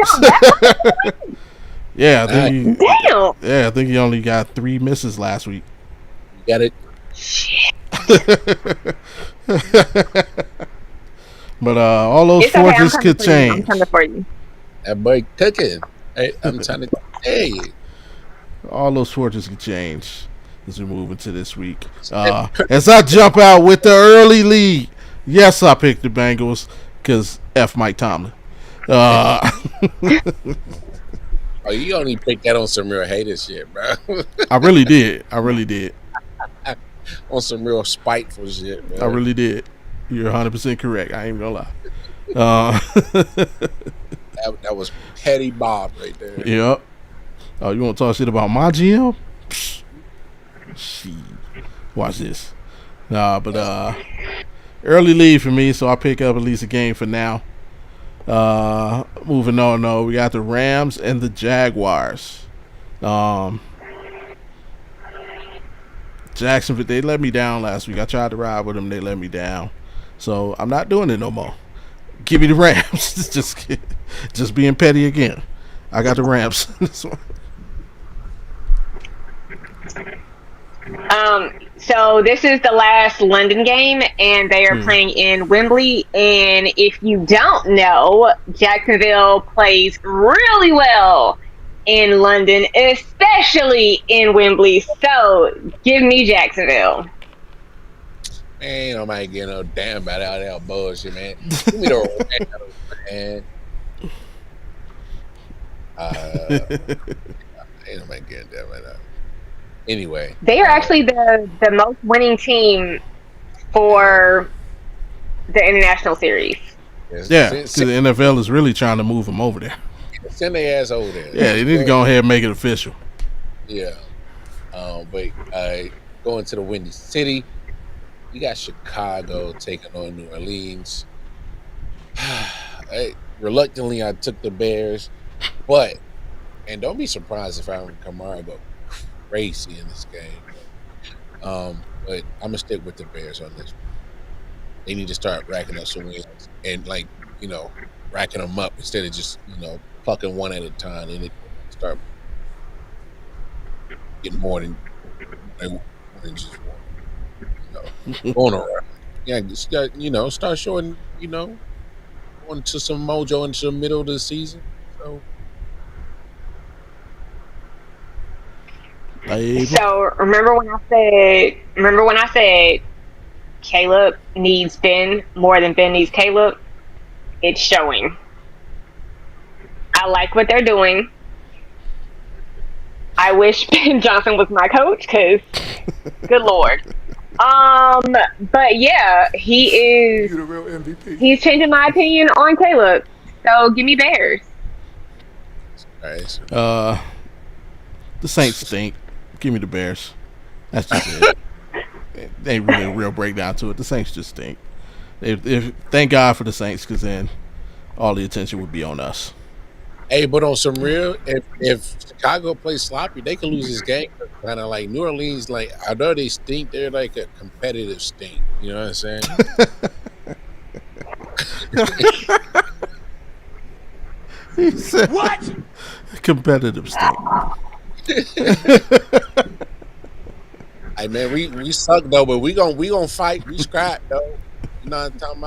A: Yeah, I think he only got 3 misses last week.
B: You got it.
C: Shit.
A: But all those forges could change.
C: I'm coming for you.
B: That boy cooking. Hey, I'm trying to. Hey.
A: All those fortunes can change as we move into this week. As I jump out with the early lead, yes, I picked the Bengals because F Mike Tomlin.
B: Oh, you only picked that on some real hater shit, bro.
A: I really did.
B: On some real spiteful shit, man.
A: I really did. You're 100% correct. I ain't gonna lie.
B: That was petty Bob right there.
A: Yep. Oh, you want to talk shit about my GM? Shit. Watch this. But early lead for me, so I pick up at least a game for now. Moving on, though, we got the Rams and the Jaguars. Jacksonville, they let me down last week. I tried to ride with them, they let me down. So I'm not doing it no more. Give me the Rams. just being petty again. I got the Rams. This one.
C: So this is the last London game, and they are playing in Wembley. And if you don't know, Jacksonville plays really well in London, especially in Wembley. So give me Jacksonville.
B: Man, ain't nobody getting no damn about all that bullshit, man. Give me the Rams, man. Ain't nobody getting damn about that. Anyway,
C: they are actually the most winning team for the international series.
A: Yeah, because the NFL is really trying to move them over there.
B: Send their ass over there.
A: Yeah, they need to go ahead and make it official.
B: Yeah. But going to the Windy City, you got Chicago taking on New Orleans. Reluctantly, I took the Bears, and don't be surprised if Alvin Kamara go crazy in this game. But I'm gonna stick with the Bears on this. They need to start racking up some wins and racking them up instead of just plucking one at a time, and it start getting more than just one. Going around. Yeah, start showing going to some mojo into the middle of the season.
C: So remember when I said Caleb needs Ben more than Ben needs Caleb? It's showing. I like what they're doing. I wish Ben Johnson was my coach because good Lord. But yeah, he is. You're the real MVP. He's changing my opinion on Caleb. So give me Bears.
B: Nice.
A: The Saints stink. Give me the Bears. That's just it. They ain't really a real breakdown to it. The Saints just stink. Thank God for the Saints, because then all the attention would be on us.
B: Hey, but on some real, if Chicago plays sloppy, they can lose this game. Kind of like New Orleans, like although they stink, they're like a competitive stink. You know what I'm saying?
A: He said, "What? Competitive stink."
B: Hey man, we suck though, but we gonna fight. We scrap though. You know what I'm talking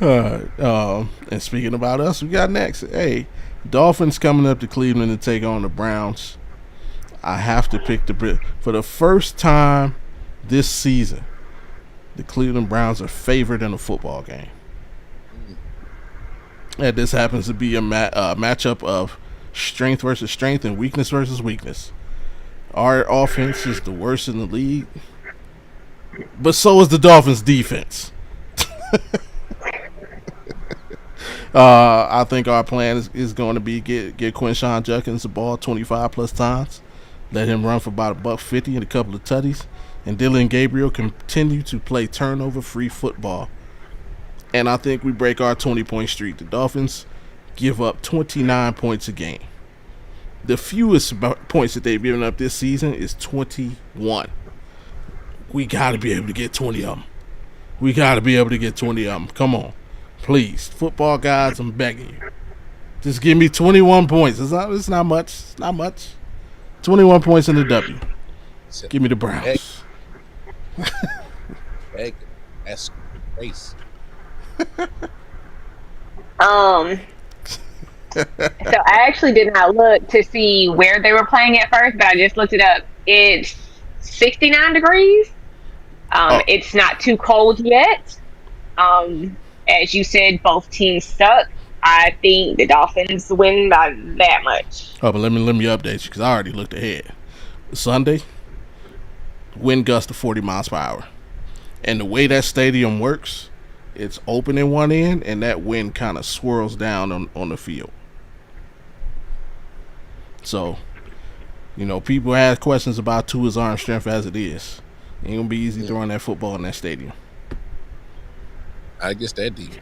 B: about?
A: And speaking about us, we got next. Hey, Dolphins coming up to Cleveland to take on the Browns. I have to pick for the first time this season. The Cleveland Browns are favored in a football game. And this happens to be a matchup of strength versus strength and weakness versus weakness. Our offense is the worst in the league, but so is the Dolphins' defense. I think our plan is going to be get Quinshon Judkins the ball 25 plus times, let him run for about $150 and a couple of tutties, and Dylan Gabriel continue to play turnover-free football. And I think we break our 20-point streak. The Dolphins give up 29 points a game. The fewest points that they've given up this season is 21. We got to be able to get 20 of them. Come on. Please. Football guys, I'm begging you. Just give me 21 points. It's not much. 21 points in the W. Give me the Browns.
B: That's race.
C: So I actually did not look to see where they were playing at first, but I just looked it up. It's 69 degrees. It's not too cold yet. As you said, both teams suck. I think the Dolphins win by that much.
A: Oh, but let me update you because I already looked ahead. Sunday, wind gust of 40 miles per hour. And the way that stadium works, it's open in one end, and that wind kind of swirls down on the field. So, people have questions about Tua's arm strength as it is. It ain't going to be easy throwing that football in that stadium.
B: I guess that deep.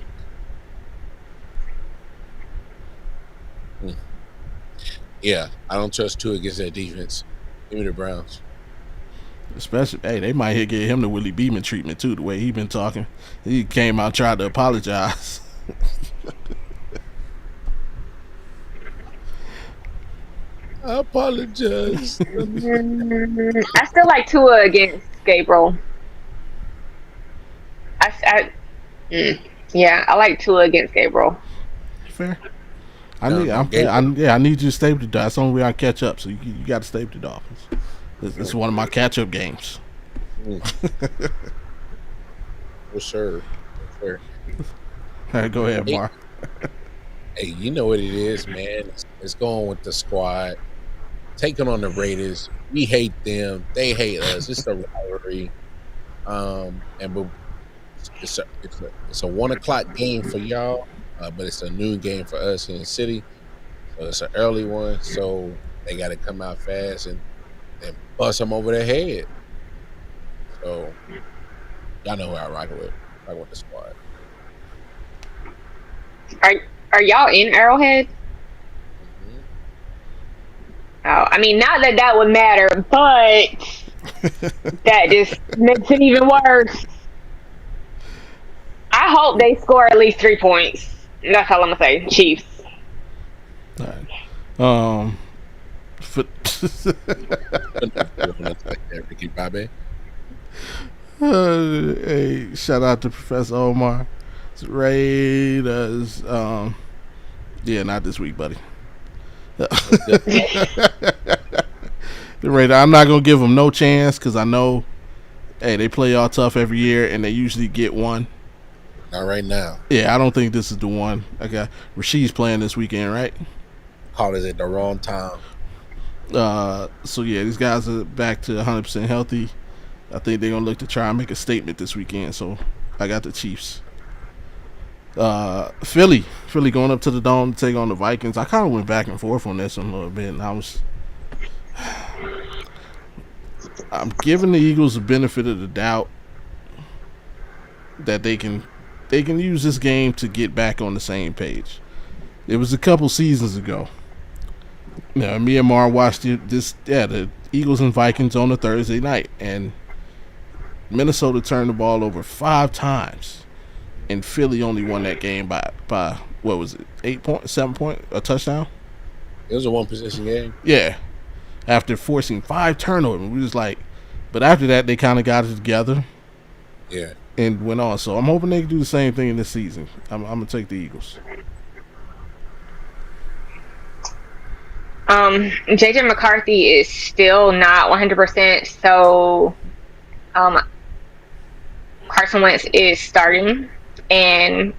B: Yeah, I don't trust Tua against that defense. Give me the Browns.
A: Especially, they might get him the Willie Beeman treatment too. The way he been talking, he came out and tried to apologize.
B: I apologize.
C: I still like Tua against Gabriel. I like Tua against Gabriel.
A: Fair. I need you to stay with the Dolphins. That's the only way I catch up. So you got to stay with the Dolphins. This is one of my catch-up games.
B: For sure.
A: All right, go ahead, Mark.
B: Hey, you know what it is, man. It's going with the squad. Taking on the Raiders. We hate them. They hate us. It's a rivalry. It's a 1 o'clock game for y'all, but it's a noon game for us in the city. So it's an early one. So they got to come out fast and bust them over their head. So y'all know who I rock with. I rock with the squad.
C: Are y'all in Arrowhead?
B: Mm-hmm.
C: Oh, I mean, not that would matter, but that just makes it even worse. I hope they score at least 3 points. That's all I'm gonna say. Chiefs.
A: All right.
B: Ricky Bobby.
A: Hey, shout out to Professor Omar. Raiders. Not this week, buddy. The Raiders. I'm not gonna give them no chance because I know, they play y'all tough every year and they usually get one.
B: Not right now.
A: Yeah, I don't think this is the one. Okay, Rasheed's playing this weekend, right?
B: Called it at the wrong time.
A: These guys are back to 100% healthy. I think they're gonna look to try and make a statement this weekend. So I got the Chiefs. Philly going up to the Dome to take on the Vikings. I kind of went back and forth on this a little bit, and I'm giving the Eagles the benefit of the doubt that they can use this game to get back on the same page. It was a couple seasons ago. Me and Mar watched the Eagles and Vikings on a Thursday night, and Minnesota turned the ball over 5 times, and Philly only won that game by what was it, 8 points, 7 points, a touchdown?
B: It was a one possession game.
A: Yeah. After forcing 5 turnovers, we was like, but after that they kind of got it together.
B: Yeah.
A: And went on. So I'm hoping they can do the same thing in this season. I'm gonna take the Eagles.
C: JJ McCarthy is still not 100%. So, Carson Wentz is starting, and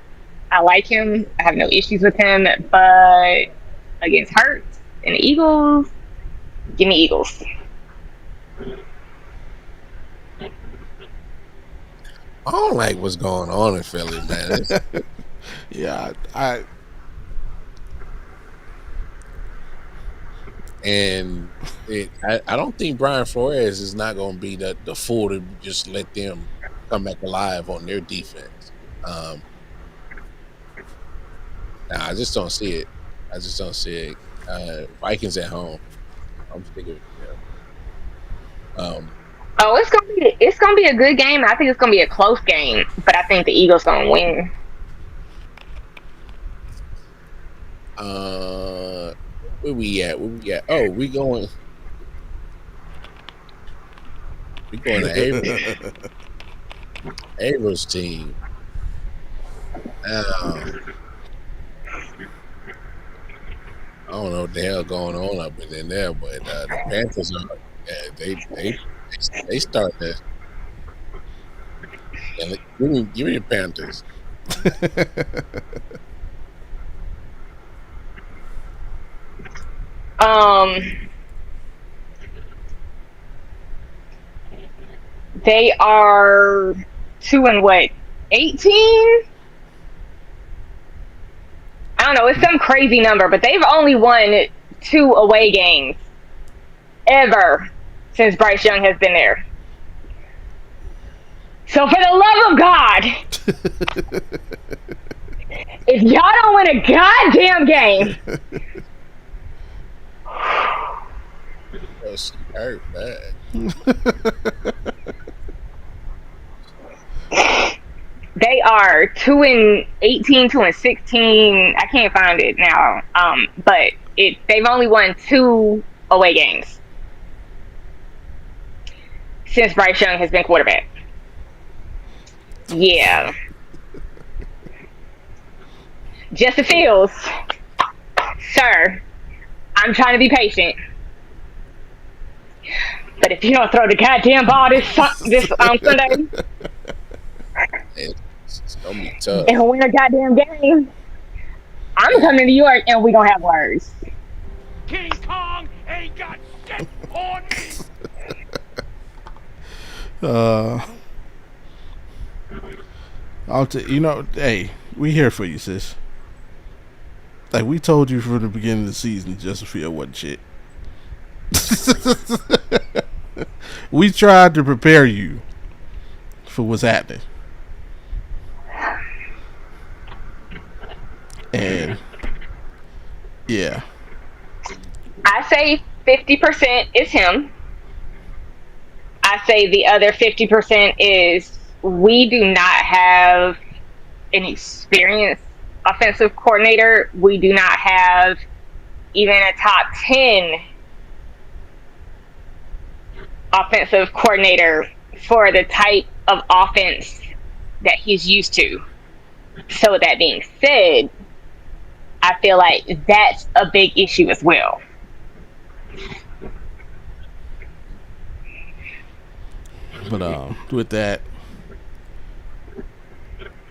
C: I like him. I have no issues with him, but against Hurts and the Eagles, give me Eagles.
B: I don't like what's going on in Philly, man.
A: Yeah,
B: I don't think Brian Flores is not going to be the fool to just let them come back alive on their defense. I just don't see it. Vikings at home. I'm thinking,
C: It's gonna be a good game. I think it's gonna be a close game, but I think the Eagles gonna win.
B: Where we at? Oh, we going to Abel's team. I don't know what the hell going on up in there, but the Panthers are they start that. Yeah, give me the Panthers.
C: They are 2-18. I don't know. It's some crazy number, but they've only won 2 away games ever since Bryce Young has been there. So for the love of God, if y'all don't win a goddamn game,
B: she hurt bad.
C: they are 2-18, 2-16. I can't find it now. But they've only won 2 away games since Bryce Young has been quarterback. Yeah. Justin Fields, sir, I'm trying to be patient. But if you don't throw the goddamn ball this Sunday,
B: it's gonna be tough.
C: And win a goddamn game, I'm coming to New York and we gonna have words.
E: King Kong ain't got shit on me.
A: Hey, we here for you, sis. Like we told you from the beginning of the season, Justin Field wasn't shit. We tried to prepare you for what's happening. And yeah,
C: I say 50% is him. I say the other 50% is we do not have an experienced offensive coordinator. We do not have even a top 10 offensive coordinator for the type of offense that he's used to. So with that being said, I feel like that's a big issue as well.
A: But with that,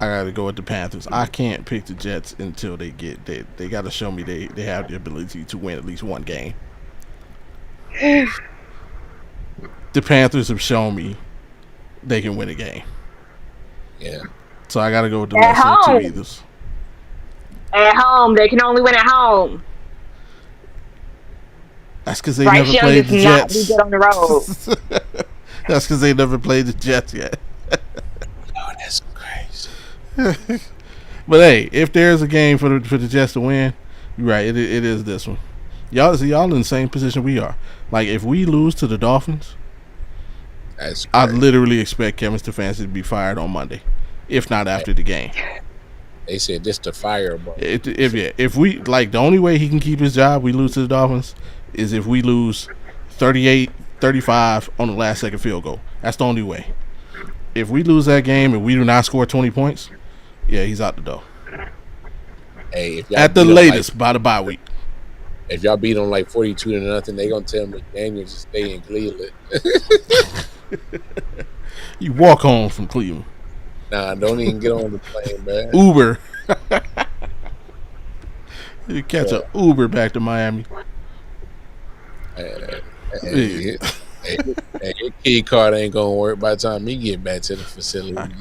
A: I gotta go with the Panthers. I can't pick the Jets until they gotta show me they have the ability to win at least one game. The Panthers have shown me they can win a game.
B: Yeah.
A: So I gotta go with the lesser of two evils.
C: At home, they can only win at home.
A: That's because they never played the Jets.
C: Not be good on the road.
A: That's because they never played the Jets yet.
B: Oh, that's crazy.
A: But hey, if there's a game for the Jets to win, you're right. It is this one. Y'all in the same position we are. Like if we lose to the Dolphins, I literally expect Kevin Stefanski to be fired on Monday, if not after the game.
B: They said this the fireball.
A: If we like, the only way he can keep his job, we lose to the Dolphins, is if we lose 38-35 on the last second field goal. That's the only way. If we lose that game and we do not score 20 points, yeah, he's out the door.
B: Hey, if
A: at the latest, by the bye week.
B: If y'all beat them like 42-0, they gonna tell McDaniels to stay in Cleveland.
A: You walk home from Cleveland.
B: Nah, don't even get on the plane, man.
A: Uber. You catch an Uber back to Miami.
B: Hey, your key card ain't gonna work by the time he get back to the facility.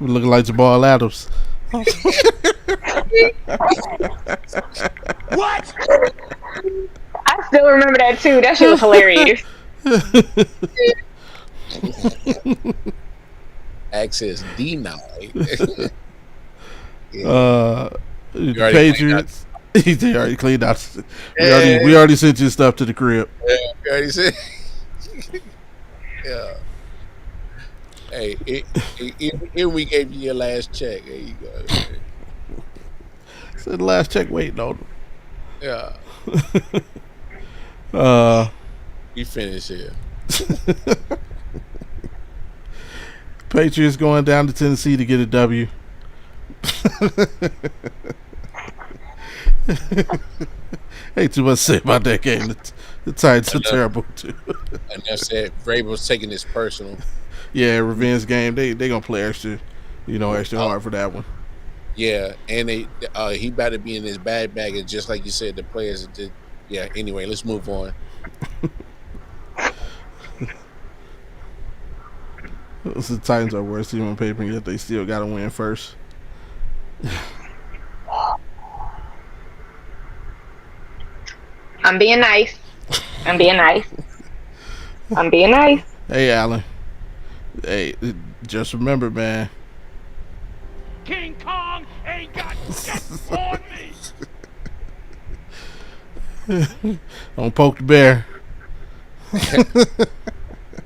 A: You looking like Jamal Adams.
E: What?
C: I still remember that too. That shit was hilarious.
B: Access denied.
A: Patriots. He already cleaned out. We already sent your stuff to the crib.
B: Yeah, we already said. Yeah. Hey, here we gave you your last check. There you go.
A: Said the last check waiting on him.
B: Yeah. We finished here.
A: Patriots going down to Tennessee to get a W. Ain't too much to say about that game. The Titans are terrible too.
B: And that's it. Vrabel's taking this personal.
A: Yeah, revenge game. They gonna play extra hard for that one.
B: Yeah, and he about to be in his bad bag, and just like you said, the players did. Yeah. Anyway, let's move on.
A: The Titans are worst team on paper, yet they still got to win first.
C: I'm being nice.
A: Hey, Allen. Hey, just remember, man.
E: King Kong ain't got shit on me.
A: Don't poke the bear.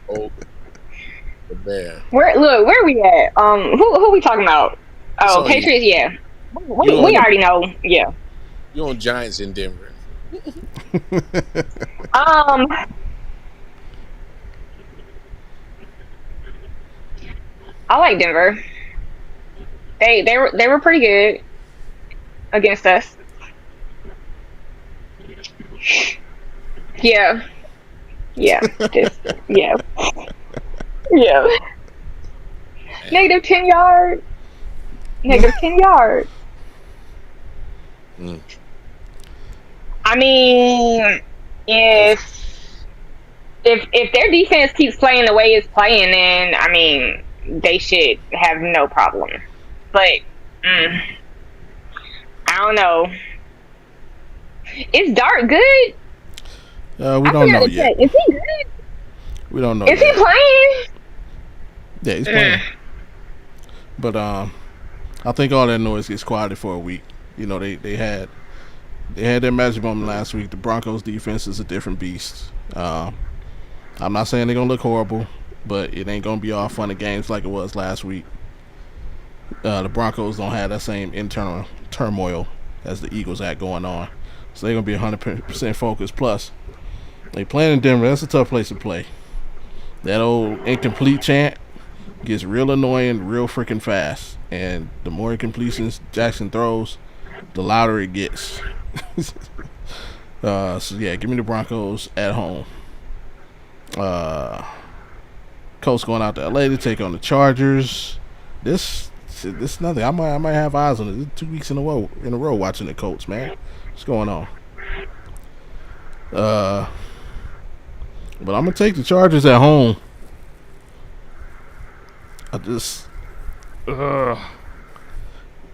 B: Oh, the bear.
C: Where we at? Who we talking about? Oh, so Patriots. Yeah, we already know. Yeah,
B: You on Giants in Denver?
C: I like Denver. They were pretty good against us. Yeah. Just yeah. Negative 10 yards.
B: Mm.
C: I mean, if their defense keeps playing the way it's playing, then I mean they should have no problem. But I don't know. Is Dart good?
A: We don't know yet.
C: Is he good?
A: We don't know.
C: Is he playing?
A: Yeah, he's playing. But I think all that noise gets quieted for a week. You know, they had their magic moment last week. The Broncos defense is a different beast. I'm not saying they're gonna look horrible, but it ain't gonna be all fun and games like it was last week. The Broncos don't have that same internal turmoil as the Eagles had going on, so they're gonna be 100% focused. Plus, they playing in Denver. That's a tough place to play. That old incomplete chant gets real annoying real freaking fast, and the more incompletions Jackson throws, the louder it gets. So yeah, give me the Broncos at home. Colts going out to LA to take on the Chargers. This nothing. I might have eyes on it. This is 2 weeks in a row watching the Colts, man. What's going on? But I'm gonna take the Chargers at home. I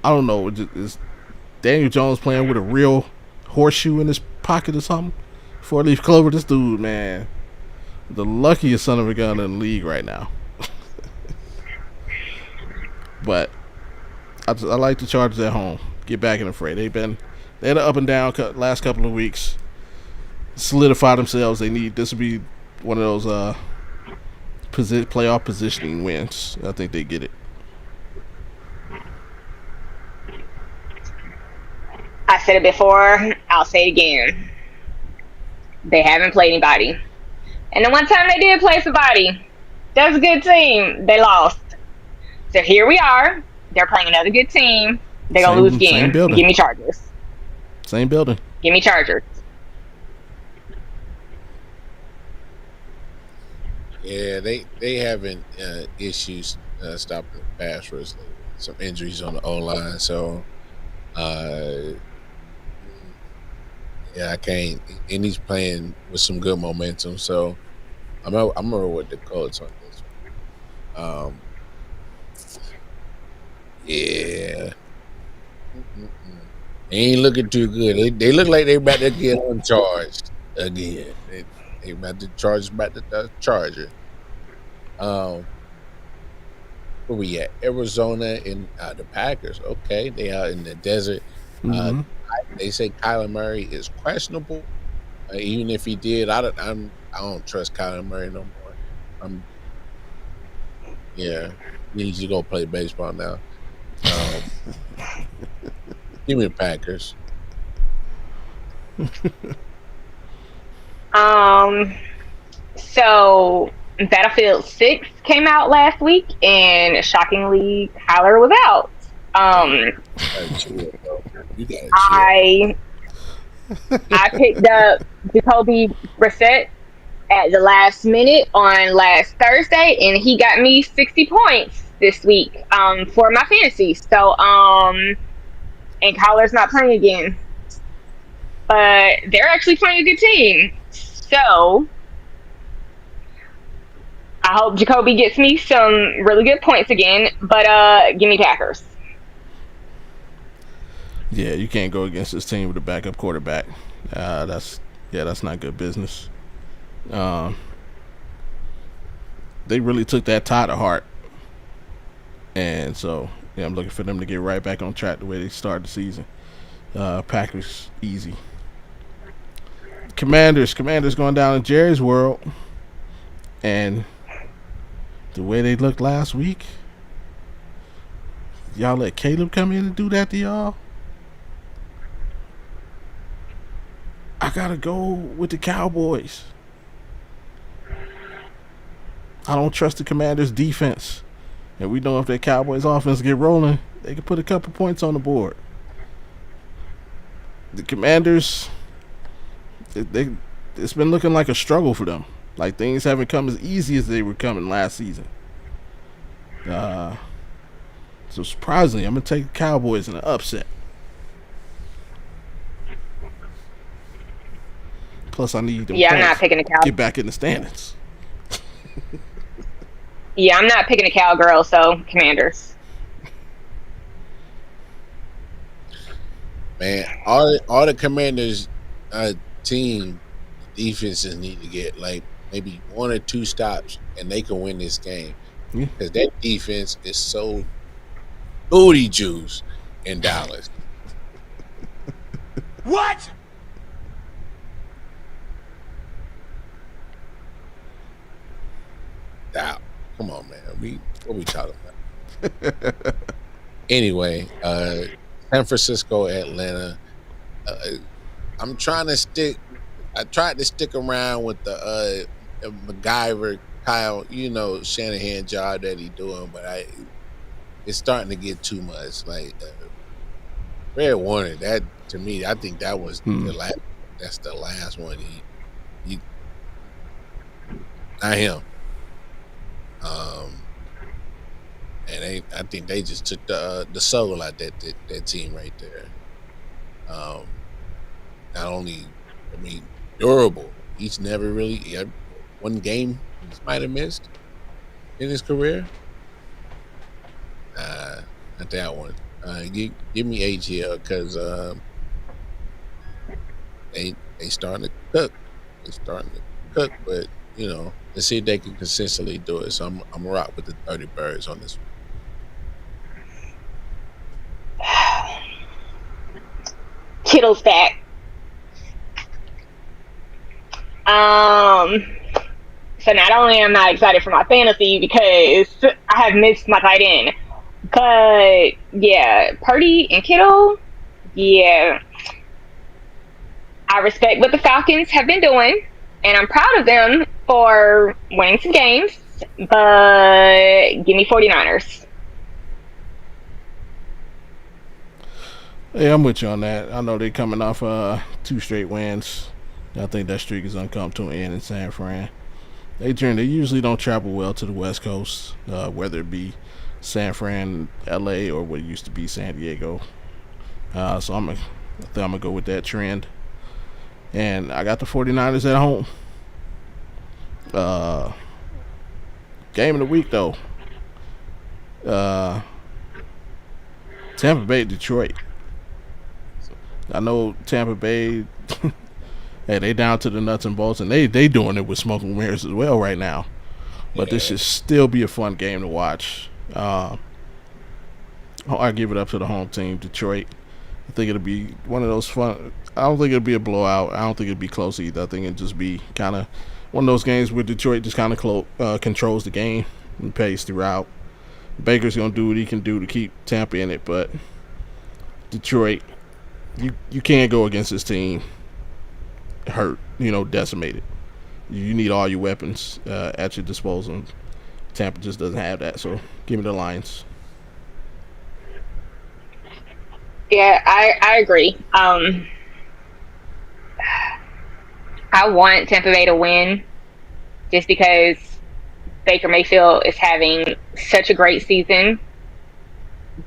A: don't know. Is Daniel Jones playing with a real horseshoe in his pocket or something? 4-leaf clover. This dude, man, the luckiest son of a gun in the league right now. But I like the Chargers at home. Get back in the fray. They had an up and down last couple of weeks. Solidify themselves. This will be one of those playoff positioning wins. I think they get it.
C: said it before. I'll say it again. They haven't played anybody. And the one time they did play somebody, that was a good team. They lost. So here we are. They're playing another good team. They're going to lose again. Give me Chargers.
A: Same building.
C: Give me Chargers.
B: Yeah, they having issues stopping the pass rush. Some injuries on the O-line. So, yeah, I can't. And he's playing with some good momentum. So, I'm gonna roll with the Colts on this one. Yeah. They ain't looking too good. They look like they about to get uncharged again. They about to charge about the Charger. Where we at? Arizona and the Packers. Okay, they out in the desert. They say Kyler Murray is questionable. Even if he did, I don't trust Kyler Murray no more. Yeah, he needs to go play baseball now. Give me the Packers.
C: So Battlefield 6 came out last week, and shockingly, Kyler was out. I picked up Jacoby Brissett at the last minute on last Thursday, and he got me 60 points this week for my fantasy. So, and Kyler's not playing again. But they're actually playing a good team. So, I hope Jacoby gets me some really good points again. But give me Packers.
A: Yeah, you can't go against this team with a backup quarterback. That's not good business. They really took that tie to heart. And so, yeah, I'm looking for them to get right back on track the way they started the season. Packers, easy. Commanders going down in Jerry's world. And the way they looked last week, y'all let Caleb come in and do that to y'all? I gotta go with the Cowboys. I don't trust the Commanders' defense. And we know if that Cowboys offense get rolling, they can put a couple points on the board. The Commanders, it's been looking like a struggle for them. Like things haven't come as easy as they were coming last season. So surprisingly, I'm going to take the Cowboys in an upset. Plus, I need them
C: I'm not picking the Cowboys.
A: Get back in the standings.
C: Yeah, I'm not picking a cowgirl, so Commanders.
B: Man, all the Commanders team defenses need to get like maybe 1 or 2 stops, and they can win this game. Because that defense is so booty juice in Dallas.
E: What?
B: Now, come on, man. What we talking about? Anyway, San Francisco, Atlanta. I tried to stick around with the MacGyver Kyle, Shanahan job that he doing, but it's starting to get too much. Like Red Warner, that to me, I think that was the last. That's the last one. He not him. And I think they just took the soul out that team right there. Not only, durable. He's never really one game he might have missed in his career. Not that one. Give me AGL because they starting to cook. They starting to cook, but let's see if they can consistently do it. So I'm gonna rock with the 30 Birds on this one.
C: Kittle's back. So not only am I excited for my fantasy because I have missed my tight end, but yeah, Purdy and Kittle, yeah, I respect what the Falcons have been doing, and I'm proud of them for winning some games, but give me 49ers.
A: Hey, I'm with you on that. I know they're coming off 2 straight wins. I think that streak is going to come to an end in San Fran. They usually don't travel well to the West Coast, whether it be San Fran, LA, or what used to be San Diego. So I think I'm going to go with that trend. And I got the 49ers at home. Game of the week, though. Tampa Bay, Detroit. I know Tampa Bay, hey, they down to the nuts and bolts, and they doing it with smoke and mirrors as well right now. But this should still be a fun game to watch. I give it up to the home team, Detroit. I think it'll be one of those fun. I don't think it'll be a blowout. I don't think it'll be close either. I think it'll just be kind of one of those games where Detroit just kind of controls the game and pace throughout. Baker's gonna do what he can do to keep Tampa in it, but Detroit, you can't go against this team hurt, decimated. You need all your weapons at your disposal. Tampa just doesn't have that, so give me the Lions.
C: Yeah, I agree. I want Tampa Bay to win just because Baker Mayfield is having such a great season,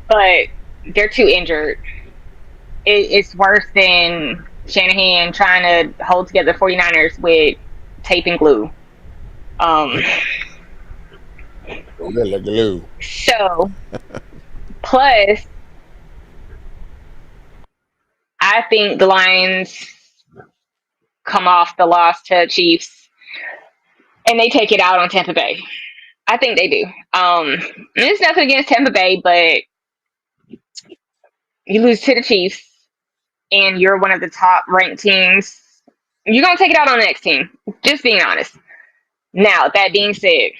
C: but they're too injured. It's worse than Shanahan trying to hold together the 49ers with tape and glue.
B: Glue.
C: So, plus, I think the Lions come off the loss to Chiefs and they take it out on Tampa Bay. I think they do. There's nothing against Tampa Bay, but you lose to the Chiefs and you're one of the top ranked teams. You're going to take it out on the next team. Just being honest. Now, that being said,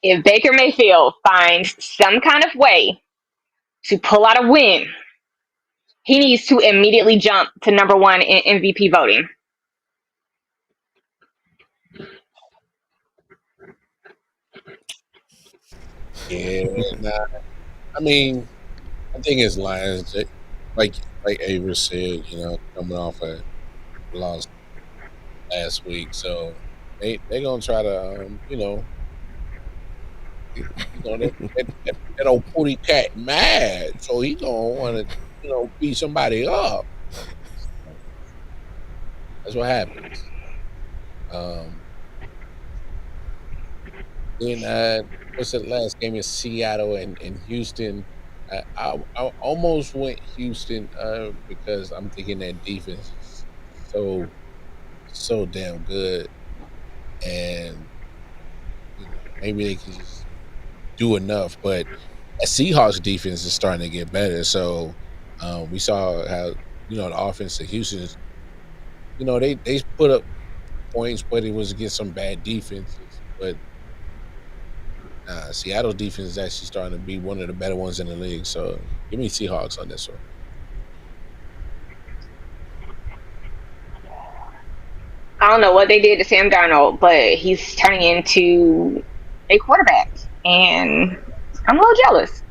C: if Baker Mayfield finds some kind of way to pull out a win, he needs to immediately jump to number 1 in MVP voting.
B: Yeah, I mean, I think it's Lions. Like Avery said, coming off a loss last week, so they're gonna try to, that old putty cat mad, so he gonna want to, beat somebody up. That's what happens. Then what's the last game in Seattle and Houston? I almost went Houston because I'm thinking that defense is so damn good, and maybe they can just do enough. But a Seahawks defense is starting to get better. So we saw how the offense of Houston, they put up points, but it was against some bad defenses. But Seattle's defense is actually starting to be one of the better ones in the league. So give me Seahawks on this one.
C: I don't know what they did to Sam Darnold, but he's turning into a quarterback, and I'm a little jealous.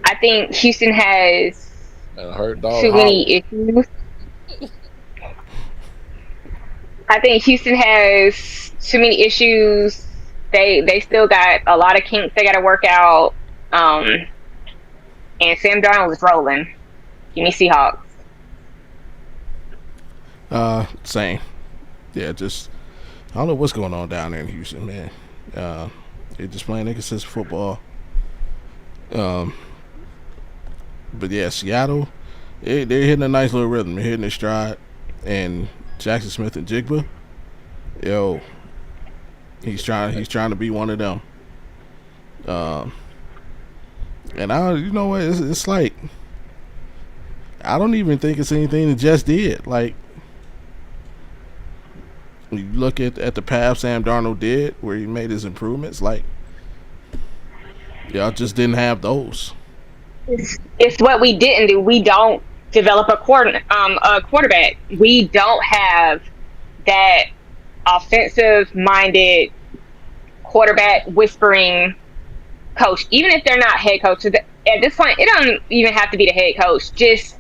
C: I think Houston has too many issues. I think Houston has too many issues. They still got a lot of kinks they got to work out. And Sam Darnold is rolling. Give me Seahawks.
A: Same. Yeah, just I don't know what's going on down there in Houston, man. They're just playing inconsistent football. But yeah, Seattle, they're hitting a nice little rhythm. They're hitting their stride, and Jackson Smith and Jigba, he's trying to be one of them. And it's like I don't even think it's anything that Jess did. Like, you look at the path Sam Darnold did, where he made his improvements, like y'all just didn't have those.
C: It's what we didn't do. We don't develop a quarterback. We don't have that offensive-minded quarterback whispering coach. Even if they're not head coach, at this point, it don't even have to be the head coach. Just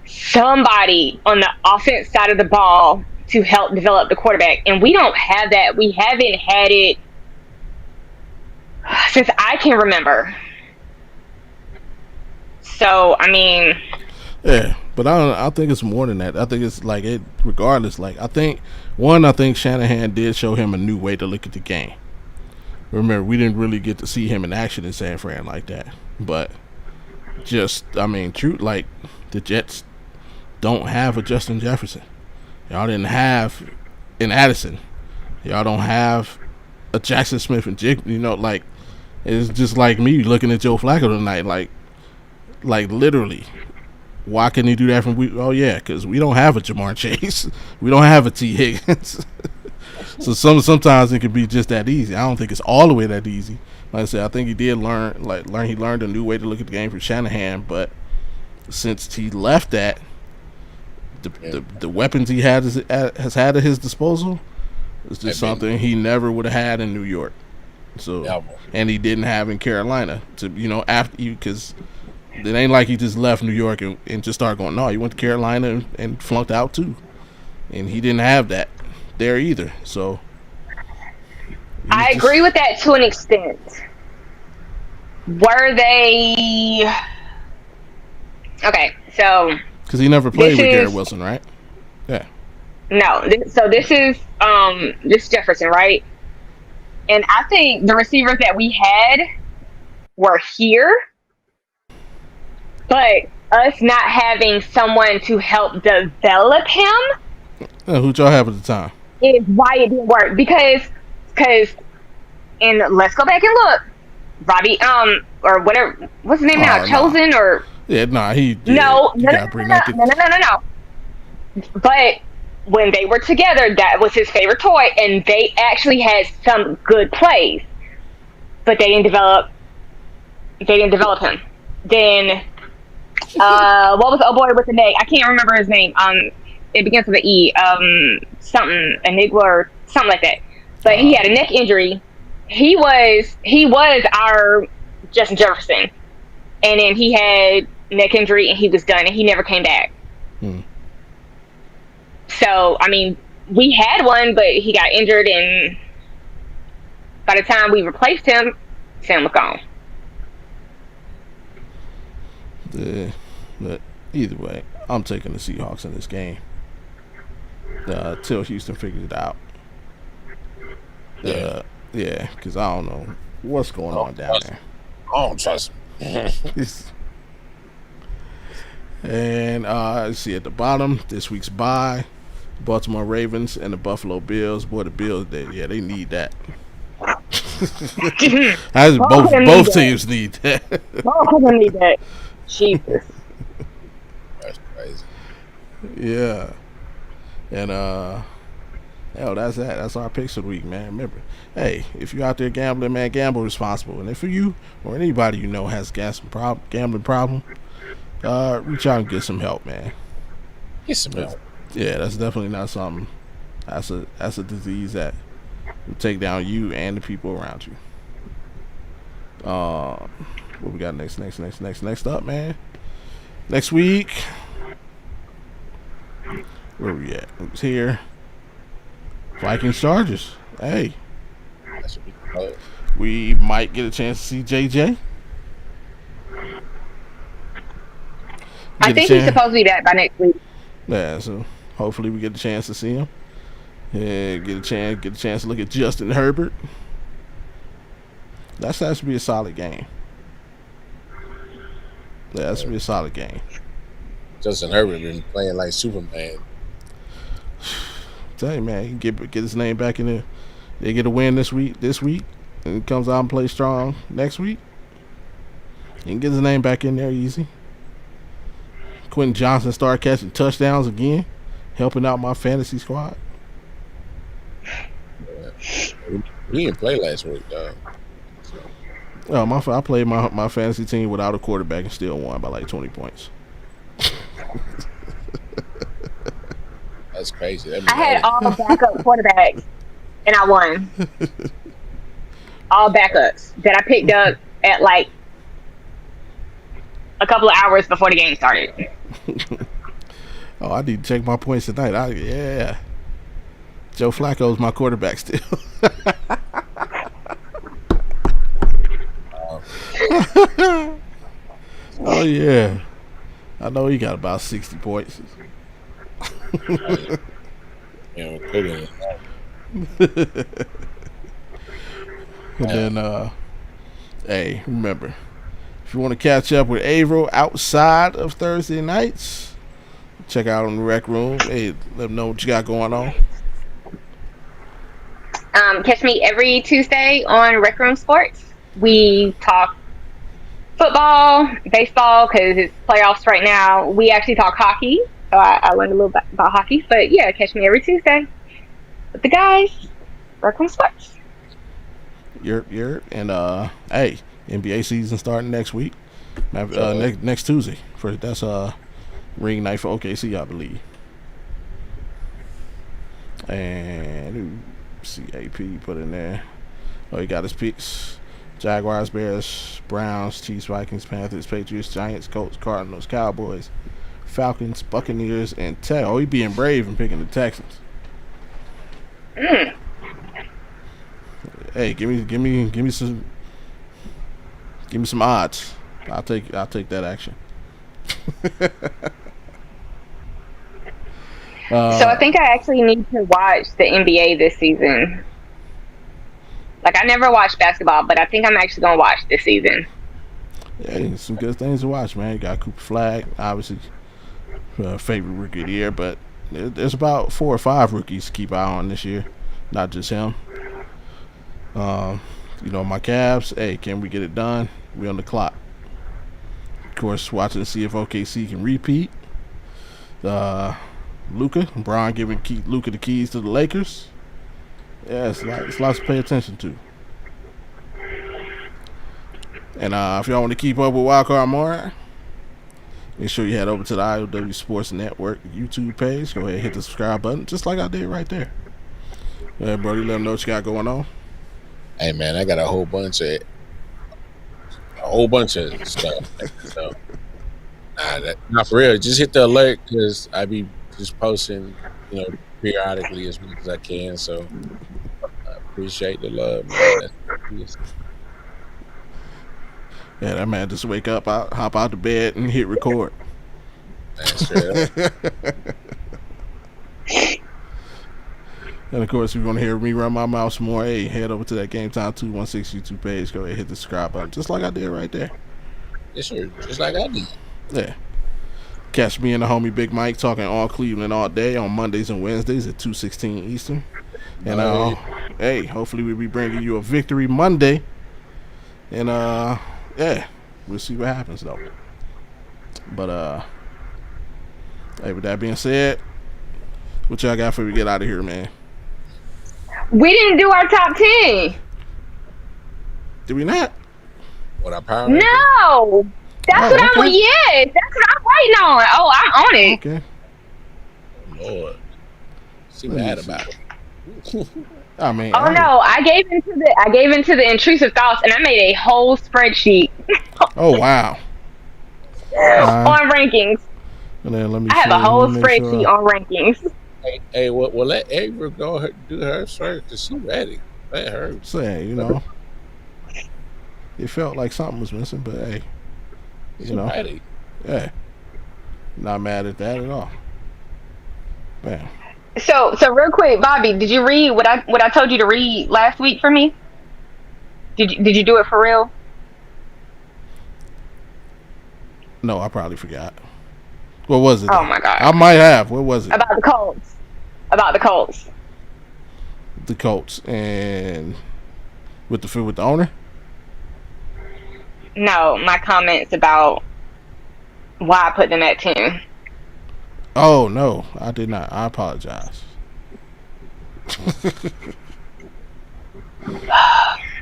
C: somebody on the offense side of the ball to help develop the quarterback. And we don't have that. We haven't had it since I can remember. So, I mean...
A: Yeah, but I think it's more than that. I think it's like it, regardless. Like, I think Shanahan did show him a new way to look at the game. Remember, we didn't really get to see him in action in San Fran like that. But true, like, the Jets don't have a Justin Jefferson. Y'all didn't have an Addison. Y'all don't have a Jackson Smith and Jig. Like, it's just like me looking at Joe Flacco tonight. Like literally, why can he do that from week? Oh yeah, because we don't have a Jamar Chase. We don't have a T Higgins. So sometimes it can be just that easy. I don't think it's all the way that easy. Like I said, I think he did learn. He learned a new way to look at the game from Shanahan. But since he left that, the weapons he has had at his disposal is just something he never would have had in New York. So, and he didn't have in Carolina. After you, because it ain't like he just left New York and just started going. No, he went to Carolina and flunked out too, and he didn't have that there either. So,
C: I agree with that to an extent. Were they okay? So.
A: Because he never played with Garrett Wilson, right? Yeah.
C: No. This is Jefferson, right? And I think the receivers that we had were here, but us not having someone to help develop him.
A: Who'd y'all have at the time?
C: Is why it didn't work. Because, and let's go back and look. Robbie, or whatever, what's his name now? Chosen
A: no.
C: or...
A: Yeah, nah,
C: No. But when they were together, that was his favorite toy, and they actually had some good plays, but they didn't develop him. Then, what was the boy with the neck? I can't remember his name. It begins with an E. Something Enigma or something like that. But he had a neck injury. He was our Justin Jefferson, and then he had neck injury and he was done and he never came back. So I mean, we had one, but he got injured, and by the time we replaced him, Sam was gone.
A: Yeah, but either way, I'm taking the Seahawks in this game till Houston figures it out. Yeah, because I don't know what's going on down there.
B: I don't trust him.
A: And let's see at the bottom, this week's bye, Baltimore Ravens and the Buffalo Bills. Boy, the Bills, they need that. Both teams need that.
C: Both of them need that. Jesus.
B: That's crazy.
A: Yeah. And that's that. That's our picks of the week, man. Remember, hey, if you're out there gambling, man, gamble responsible. And if you or anybody you know has gambling problem, reach out and get some help, man.
B: Get some help.
A: Yeah, that's definitely not something. That's a disease that will take down you and the people around you. What we got next up, man? Next week, where we at? It's here. Vikings Chargers. Hey,
B: that should be close.
A: We might get a chance to see JJ.
C: I think he's supposed to be back by next week.
A: Yeah, so hopefully we get a chance to see him. Yeah, get a chance to look at Justin Herbert. That should be a solid game. Yeah, that should be a solid game.
B: Justin Herbert been playing like Superman.
A: Tell you, man, he can get his name back in there. They get a win this week, and he comes out and plays strong next week. He can get his name back in there easy. Quentin Johnson started catching touchdowns again, helping out my fantasy squad.
B: He didn't play last week, dog.
A: Oh, I played my fantasy team without a quarterback and still won by like 20 points.
B: That's crazy. That
C: I had all backup quarterbacks, and I won. All backups that I picked up at like a couple of hours before the game started.
A: Oh, I need to check my points tonight. Yeah. Joe Flacco's my quarterback still. Oh, yeah. I know he got about 60 points.
B: And
A: then, hey, remember, if you want to catch up with Averill outside of Thursday nights, check out on the Rec Room. Hey, let them know what you got going on.
C: Catch me every Tuesday on Rec Room Sports. We talk football, baseball, because it's playoffs right now. We actually talk hockey, so I learned a little bit about hockey. But yeah, catch me every Tuesday with the guys. Rec Room Sports.
A: Yerp. And hey, NBA season starting next week. Next Tuesday. That's ring night for OKC, I believe. And see AP put in there. Oh, he got his picks. Jaguars, Bears, Browns, Chiefs, Vikings, Panthers, Patriots, Giants, Colts, Cardinals, Cowboys, Falcons, Buccaneers, and Texans. Oh, he being brave and picking the Texans. Hey, give me some odds. I'll take that action.
C: So I think I actually need to watch the NBA this season. Like, I never watched basketball, but I think I'm actually gonna watch this season.
A: Yeah, some good things to watch, man. You got Cooper Flag, obviously, favorite rookie of the year, but there's about 4 or 5 rookies to keep an eye on this year, not just him. My Cavs, hey, can we get it done? We on the clock. Of course, watching to see if OKC can repeat. Luka, Bron giving Luka the keys to the Lakers. Yeah, it's lots to pay attention to. And if y'all want to keep up with Wildcard more, make sure you head over to the Audible Sports Network YouTube page. Go ahead and hit the subscribe button, just like I did right there. Yeah, Brody, let them know what you got going on.
B: Hey, man, I got a whole bunch of stuff. So, not for real. Just hit the alert because I be just posting, periodically as much as I can. So I appreciate the love, man.
A: Yeah, that man just wake up, hop out the bed, and hit record.
B: That's true.
A: And of course, if you want to hear me run my mouth some more, hey, head over to that Game Time 216 YouTube page. Go ahead and hit the subscribe button, just like I did right there.
B: Yes, sir. Just like I did.
A: Yeah. Catch me and the homie Big Mike talking all Cleveland all day on Mondays and Wednesdays at 2:16 Eastern. And hey, hopefully we'll be bringing you a victory Monday. And yeah, we'll see what happens though. But hey, with that being said, what y'all got before we get out of here, man?
C: We didn't do our top 10.
A: Did we not?
B: What our power?
C: No. That's what I'm. Yes, that's what I'm waiting on. Oh, I'm on it.
A: Okay.
B: Lord, see mad about it.
A: I mean.
C: Oh no, I gave into the intrusive thoughts, and I made a whole spreadsheet.
A: Oh wow.
C: On rankings.
A: And then let me.
C: I have a whole spreadsheet on rankings.
B: Hey, well, let Avery go do her first because she's ready. Let her.
A: Say, it felt like something was missing, but hey.
B: Ready.
A: Yeah, not mad at that at all. Bam.
C: So real quick, Bobby, did you read what I told you to read last week for me? Did you do it for real?
A: No, I probably forgot. What was it?
C: Oh my god,
A: I might have. What was it?
C: About the Colts.
A: The Colts and with the owner.
C: No, my comments about why I put them at 10.
A: Oh, no, I did not. I apologize.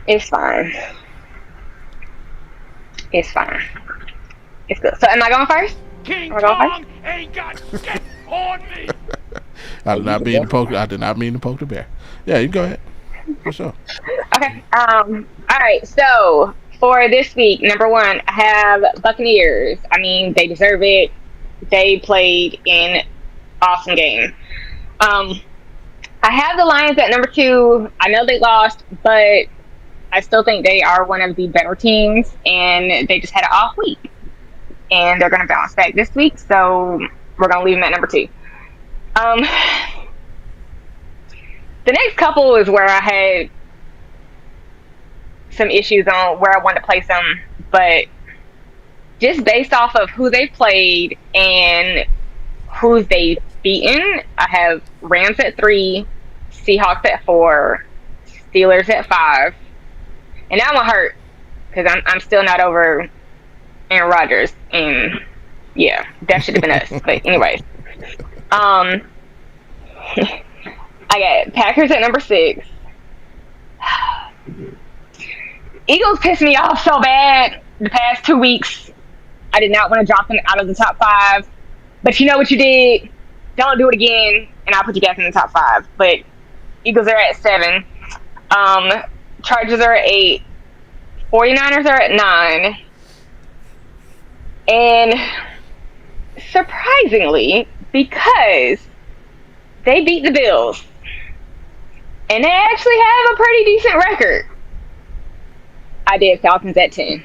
C: It's fine. It's good. So am I going first?
E: King Kong ain't got shit on me.
A: I did not mean to poke. I did not mean to poke the bear. Yeah, you go ahead. For sure.
C: Okay. All right. So for this week, number one, I have Buccaneers. I mean, they deserve it. They played an awesome game. I have the Lions at number two. I know they lost, but I still think they are one of the better teams, and they just had an off week, and they're going to bounce back this week. So we're going to leave them at number two. The next couple is where I had some issues on where I wanted to place them, but just based off of who they played and who they've beaten, I have Rams at 3, Seahawks at 4, Steelers at 5, and now I'm hurt because I'm still not over Aaron Rodgers, and yeah, that should have been us. But anyways, I got Packers at number 6. Eagles pissed me off so bad the past 2 weeks. I did not want to drop them out of the top 5. But you know what you did? Don't do it again, and I'll put you back in the top 5. But Eagles are at 7. Chargers are at 8. 49ers are at 9. And surprisingly, because they beat the Bills, and they actually have a pretty decent record, I did Falcons at 10.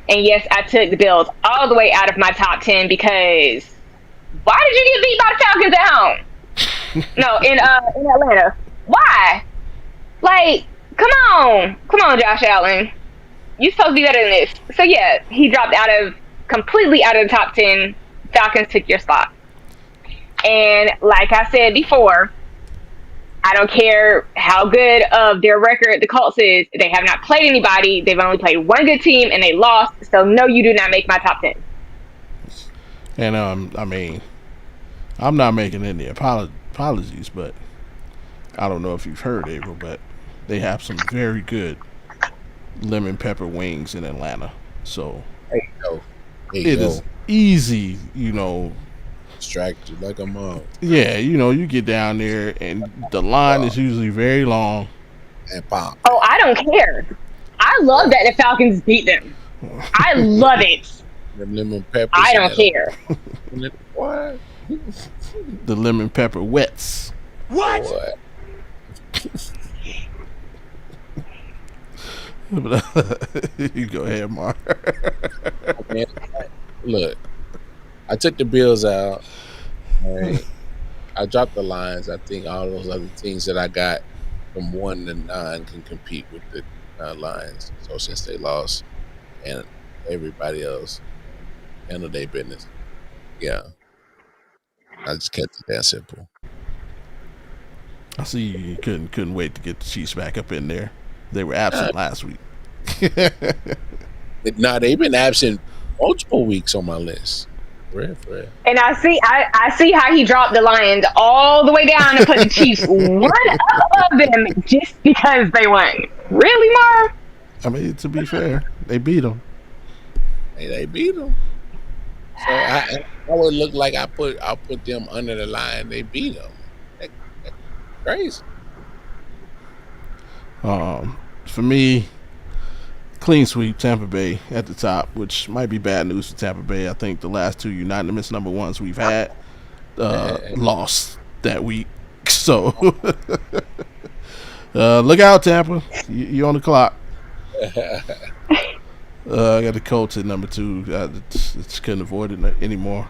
C: And yes, I took the Bills all the way out of my top 10 because why did you get beat by the Falcons at home? No, in Atlanta. Why? Like, come on, Josh Allen. You're supposed to be better than this. So yeah, he dropped completely out of the top 10. Falcons took your spot. And like I said before, I don't care how good of their record the Colts is. They have not played anybody. They've only played one good team, and they lost. So, no, you do not make my top 10.
A: And, I mean, I'm not making any apologies, but I don't know if you've heard, April, but they have some very good lemon pepper wings in Atlanta. So,
B: there you go.
A: It is easy,
B: Distracted like a mom.
A: Yeah, you get down there and the line is usually very long.
B: And pop.
C: Oh, I don't care. I love that the Falcons beat them. I love it.
B: The lemon peppers.
C: I don't care.
B: What?
A: The lemon pepper wets.
E: What?
A: You go ahead, Mark.
B: Man, look, I took the Bills out. Right. I dropped the Lions. I think all those other teams that I got from 1 to 9 can compete with the Lions. So since they lost, and everybody else handled their business, yeah, I just kept it that simple.
A: I see you couldn't wait to get the Chiefs back up in there. They were absent last week.
B: Nah, they've been absent multiple weeks on my list. For real.
C: And I see how he dropped the Lions all the way down and put the Chiefs one up of them just because they won. Really, Marv?
A: I mean, to be fair, they beat them.
B: Hey, they beat them. So I would look like I put them under the line. They beat them. That's crazy.
A: For me, clean sweep, Tampa Bay at the top, which might be bad news for Tampa Bay. I think the last 2 unanimous number ones we've had lost that week. So look out, Tampa. You're on the clock. I got the Colts at number 2. Just couldn't avoid it anymore.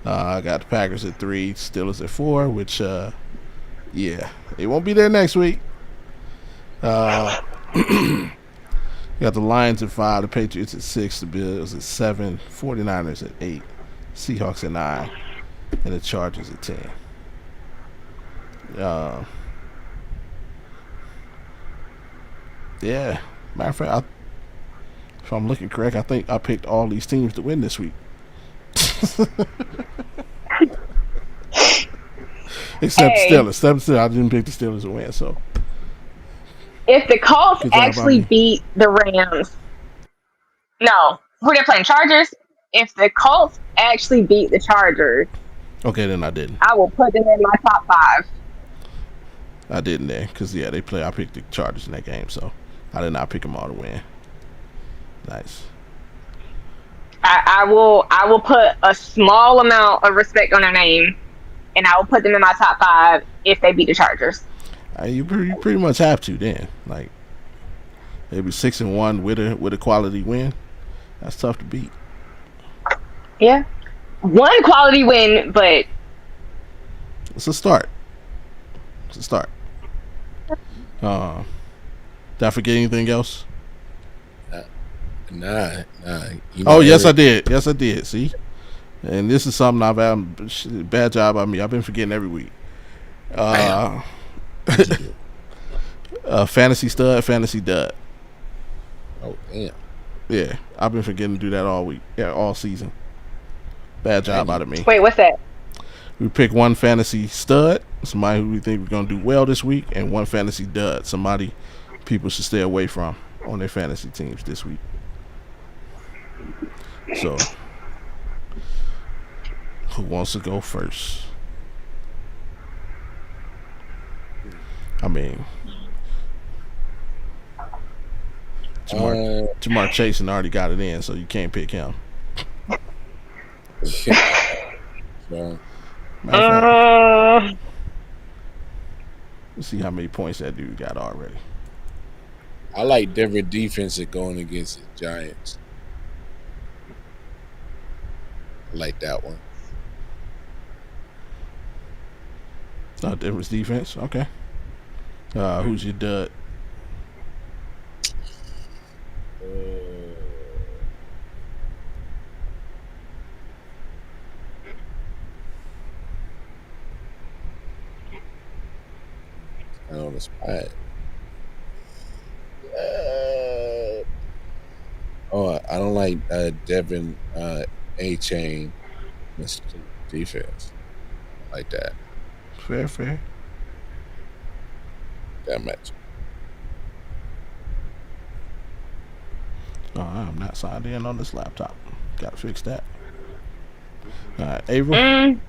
A: I got the Packers at 3, Steelers at 4, which, yeah, they won't be there next week. You got the Lions at 5, the Patriots at 6, the Bills at 7, 49ers at 8, Seahawks at 9, and the Chargers at 10. Yeah, matter of fact, if I'm looking correct, I think I picked all these teams to win this week. Except Steelers. I didn't pick the Steelers to win, so.
C: If the Colts actually beat the Rams, no, who they're playing? Chargers? if the Colts actually beat the Chargers,
A: Okay, then I didn't.
C: I will put them in my top 5.
A: I didn't there because they play. I picked the Chargers in that game, so I did not pick them all to win. Nice.
C: I will put a small amount of respect on their name, and I will put them in my top 5 if they beat the Chargers.
A: You pretty much have to then. Like maybe 6-1 with a quality win. That's tough to beat.
C: Yeah, one quality win, but
A: it's a start. Did I forget anything else?
B: Nah.
A: Yes, I did. See, and this is something I've had bad job on me. I've been forgetting every week. Fantasy stud, fantasy dud.
B: Oh damn.
A: Yeah, I've been forgetting to do that all week. Yeah, all season. Bad job out of me.
C: Wait, what's that?
A: We pick one fantasy stud, somebody who we think we're gonna do well this week, and one fantasy dud, somebody people should stay away from on their fantasy teams this week. So, who wants to go first? I mean, Jamar Chase already got it in, so you can't pick him. Let's see how many points that dude got already.
B: I like Denver defense at going against the Giants. I like that one.
A: Denver's defense. Okay. Who's your dud?
B: On the spot. I don't like Devin A-Chain defense. I like that.
A: Fair.
B: That much.
A: I'm not signed in on this laptop. Gotta fix that. All right, Avery.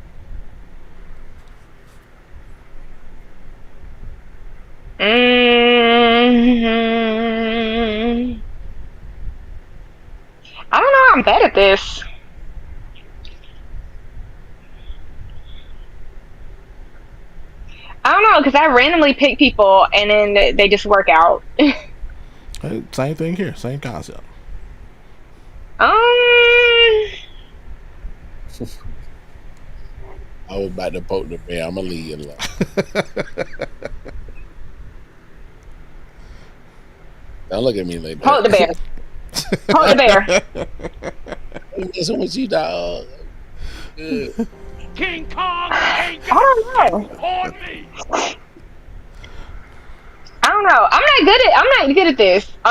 C: I don't know. I'm bad at this. I don't know because I randomly pick people and then they just work out.
A: Same thing here. Same concept.
B: I was about to poke the bear. I'm gonna leave you alone. Don't look at me like that.
C: Poke the bear. Poke the bear.
B: Messing with you, dog.
E: King Kong ain't
C: I don't know.
E: on me.
C: I don't know. I'm not good at this. I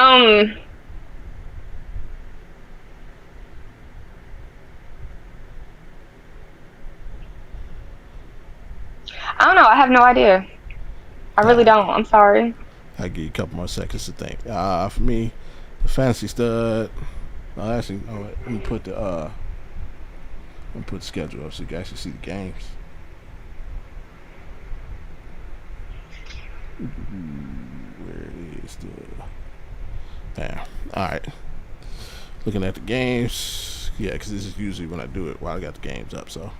C: don't know. I have no idea. I really don't. I'm sorry.
A: I'll give you a couple more seconds to think. For me, the fantasy stud. Actually, let me put the schedule up so you guys can see the games. Where is the? Yeah. All right. Looking at the games. Yeah, because this is usually when I do it while I got the games up. So.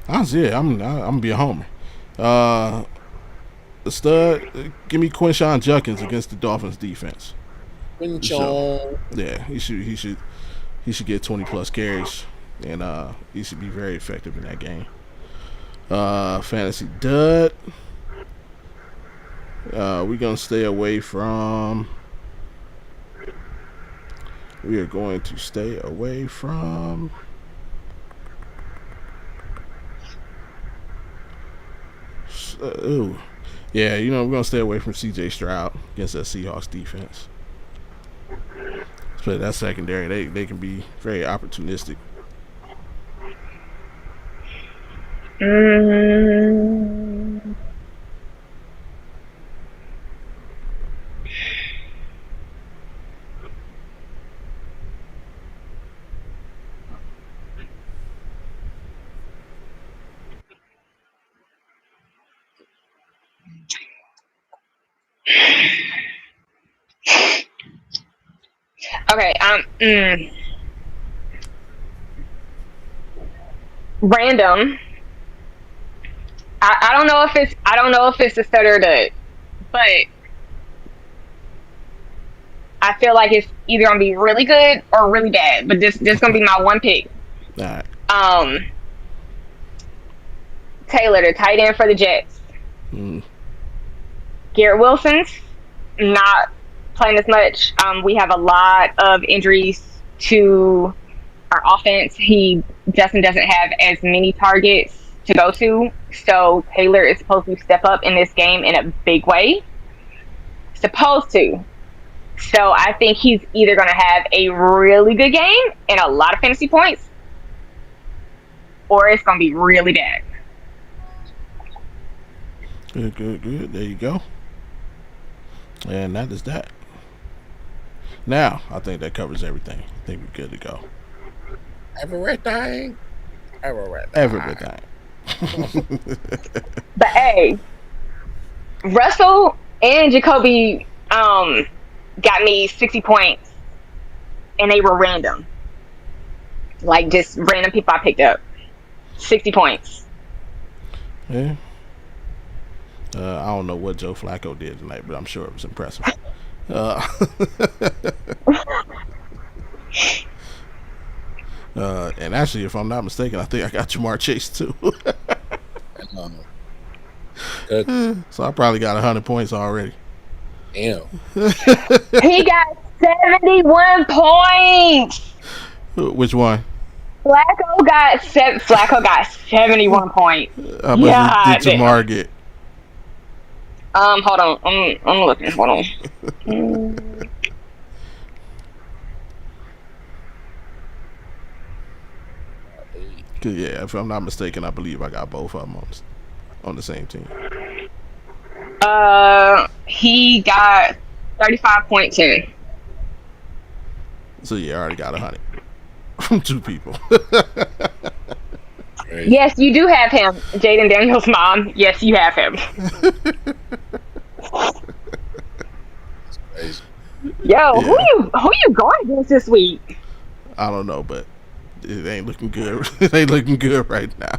A: Honestly, yeah, I'm gonna be a homer. The stud, give me Quinshon Judkins against the Dolphins defense.
B: Quinshon.
A: Yeah, he should get 20+ carries, and he should be very effective in that game. Fantasy dud. We're gonna stay away from. We are going to stay away from. Yeah, we're going to stay away from C.J. Stroud against that Seahawks defense. Especially that secondary, they can be very opportunistic.
C: Okay. Random. I don't know if it's a stutter or dud, but I feel like it's either gonna be really good or really bad. But this gonna be my one pick.
A: All right.
C: Taylor, the tight end for the Jets. Garrett Wilson's not playing as much. We have a lot of injuries to our offense. Justin doesn't have as many targets to go to, so Taylor is supposed to step up in this game in a big way. Supposed to. So I think he's either going to have a really good game and a lot of fantasy points, or it's going to be really bad.
A: Good. There you go. And that is that. Now, I think that covers everything. I think we're good to go.
B: Everything.
C: But hey, Russell and Jacoby got me 60 points, and they were random. Like, just random people I picked up. 60 points.
A: Yeah. I don't know what Joe Flacco did tonight, but I'm sure it was impressive. And actually, if I'm not mistaken, I think I got Jamar Chase too. So I probably got 100 points already.
B: Damn.
C: He got 71 points.
A: Which one?
C: Flacco got 71 points.
A: How much did Jamar get?
C: Hold on. I'm looking. Hold on.
A: Yeah, if I'm not mistaken, I believe I got both of them on the same team.
C: He got 35.2.
A: So yeah, I already got 100 from 2 people.
C: Yes, you do have him, Jaden Daniels' mom. Yes, you have him. Yo,
A: Yeah.
C: who you going against this week?
A: I don't know, but it ain't looking good. It ain't looking good right now.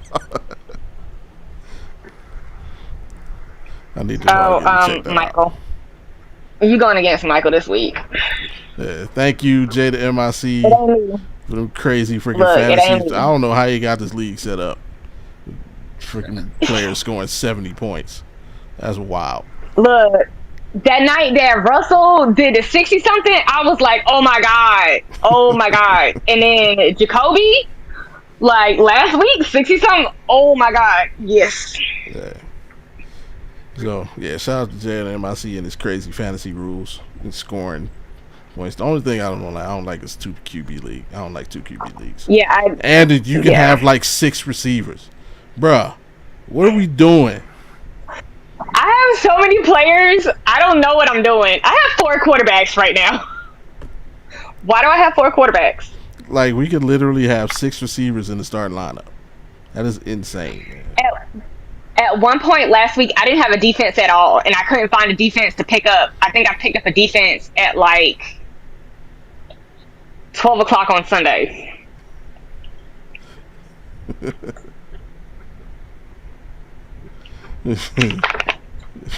A: I need to check that
C: Michael.
A: out.
C: You going against Michael this week?
A: Thank you, Jada MIC, for them crazy freaking fantasies. I don't know how you got this league set up. Freaking players scoring 70 points. That's wild.
C: Look, that night that Russell did the 60-something, I was like, oh my God. And then Jacoby, like last week, 60-something, oh my God, yes.
A: Yeah. So, yeah, shout out to Jada MIC and his crazy fantasy rules and scoring points. The only thing I don't like is 2 QB league. I don't like 2 QB leagues.
C: Yeah,
A: and you can have like 6 receivers. Bruh, what are we doing?
C: I have so many players. I don't know what I'm doing. I have 4 quarterbacks right now. Why do I have 4 quarterbacks?
A: Like, we could literally have 6 receivers in the starting lineup. That is insane, man.
C: At one point last week, I didn't have a defense at all, and I couldn't find a defense to pick up. I think I picked up a defense at like 12 o'clock on Sunday.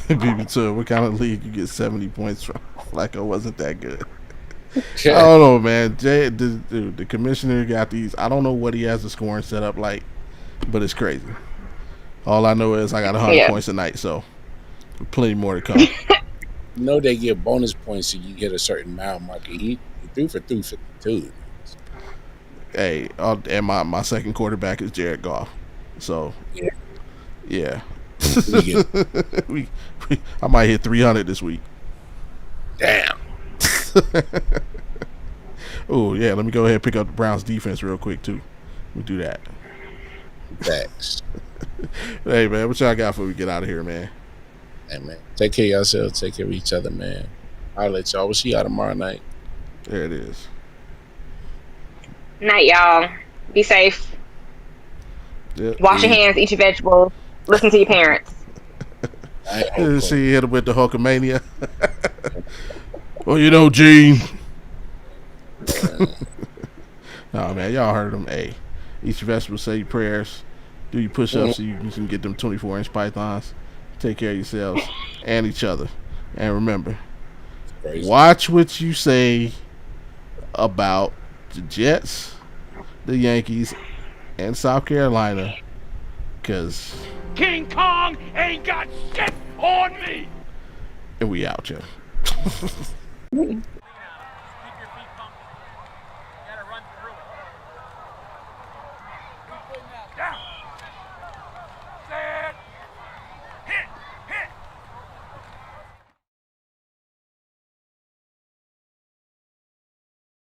A: BB2, what kind of league you get 70 points from? Flacco wasn't that good. I don't know, man. The commissioner got these. I don't know what he has the scoring set up like, but it's crazy. All I know is I got 100 points a night, so plenty more to come.
B: You know they give bonus points if you get a certain mile marker. He threw for 352.
A: Hey, and my second quarterback is Jared Goff. So, yeah. I might hit 300 this week.
B: Damn.
A: Oh, yeah, let me go ahead and pick up the Browns defense real quick, too. We'll do that.
B: Thanks.
A: Hey, man, what y'all got before we get out of here, man?
B: Hey, man. Take care of yourselves. Take care of each other, man. I'll let y'all. We'll see y'all tomorrow night.
A: There it is.
C: Night, y'all. Be safe.
A: Yep.
C: Wash your hands, eat your vegetables, listen to your parents.
A: See, hit him with the Hulkamania. Well, you know, Gene. No, man, y'all heard him. Hey, each vegetable say your prayers, do your push-ups so you can get them 24-inch pythons. Take care of yourselves and each other. And remember, watch what you say about the Jets, the Yankees, and South Carolina, because
E: King Kong ain't got shit on me.
A: And we out, yo.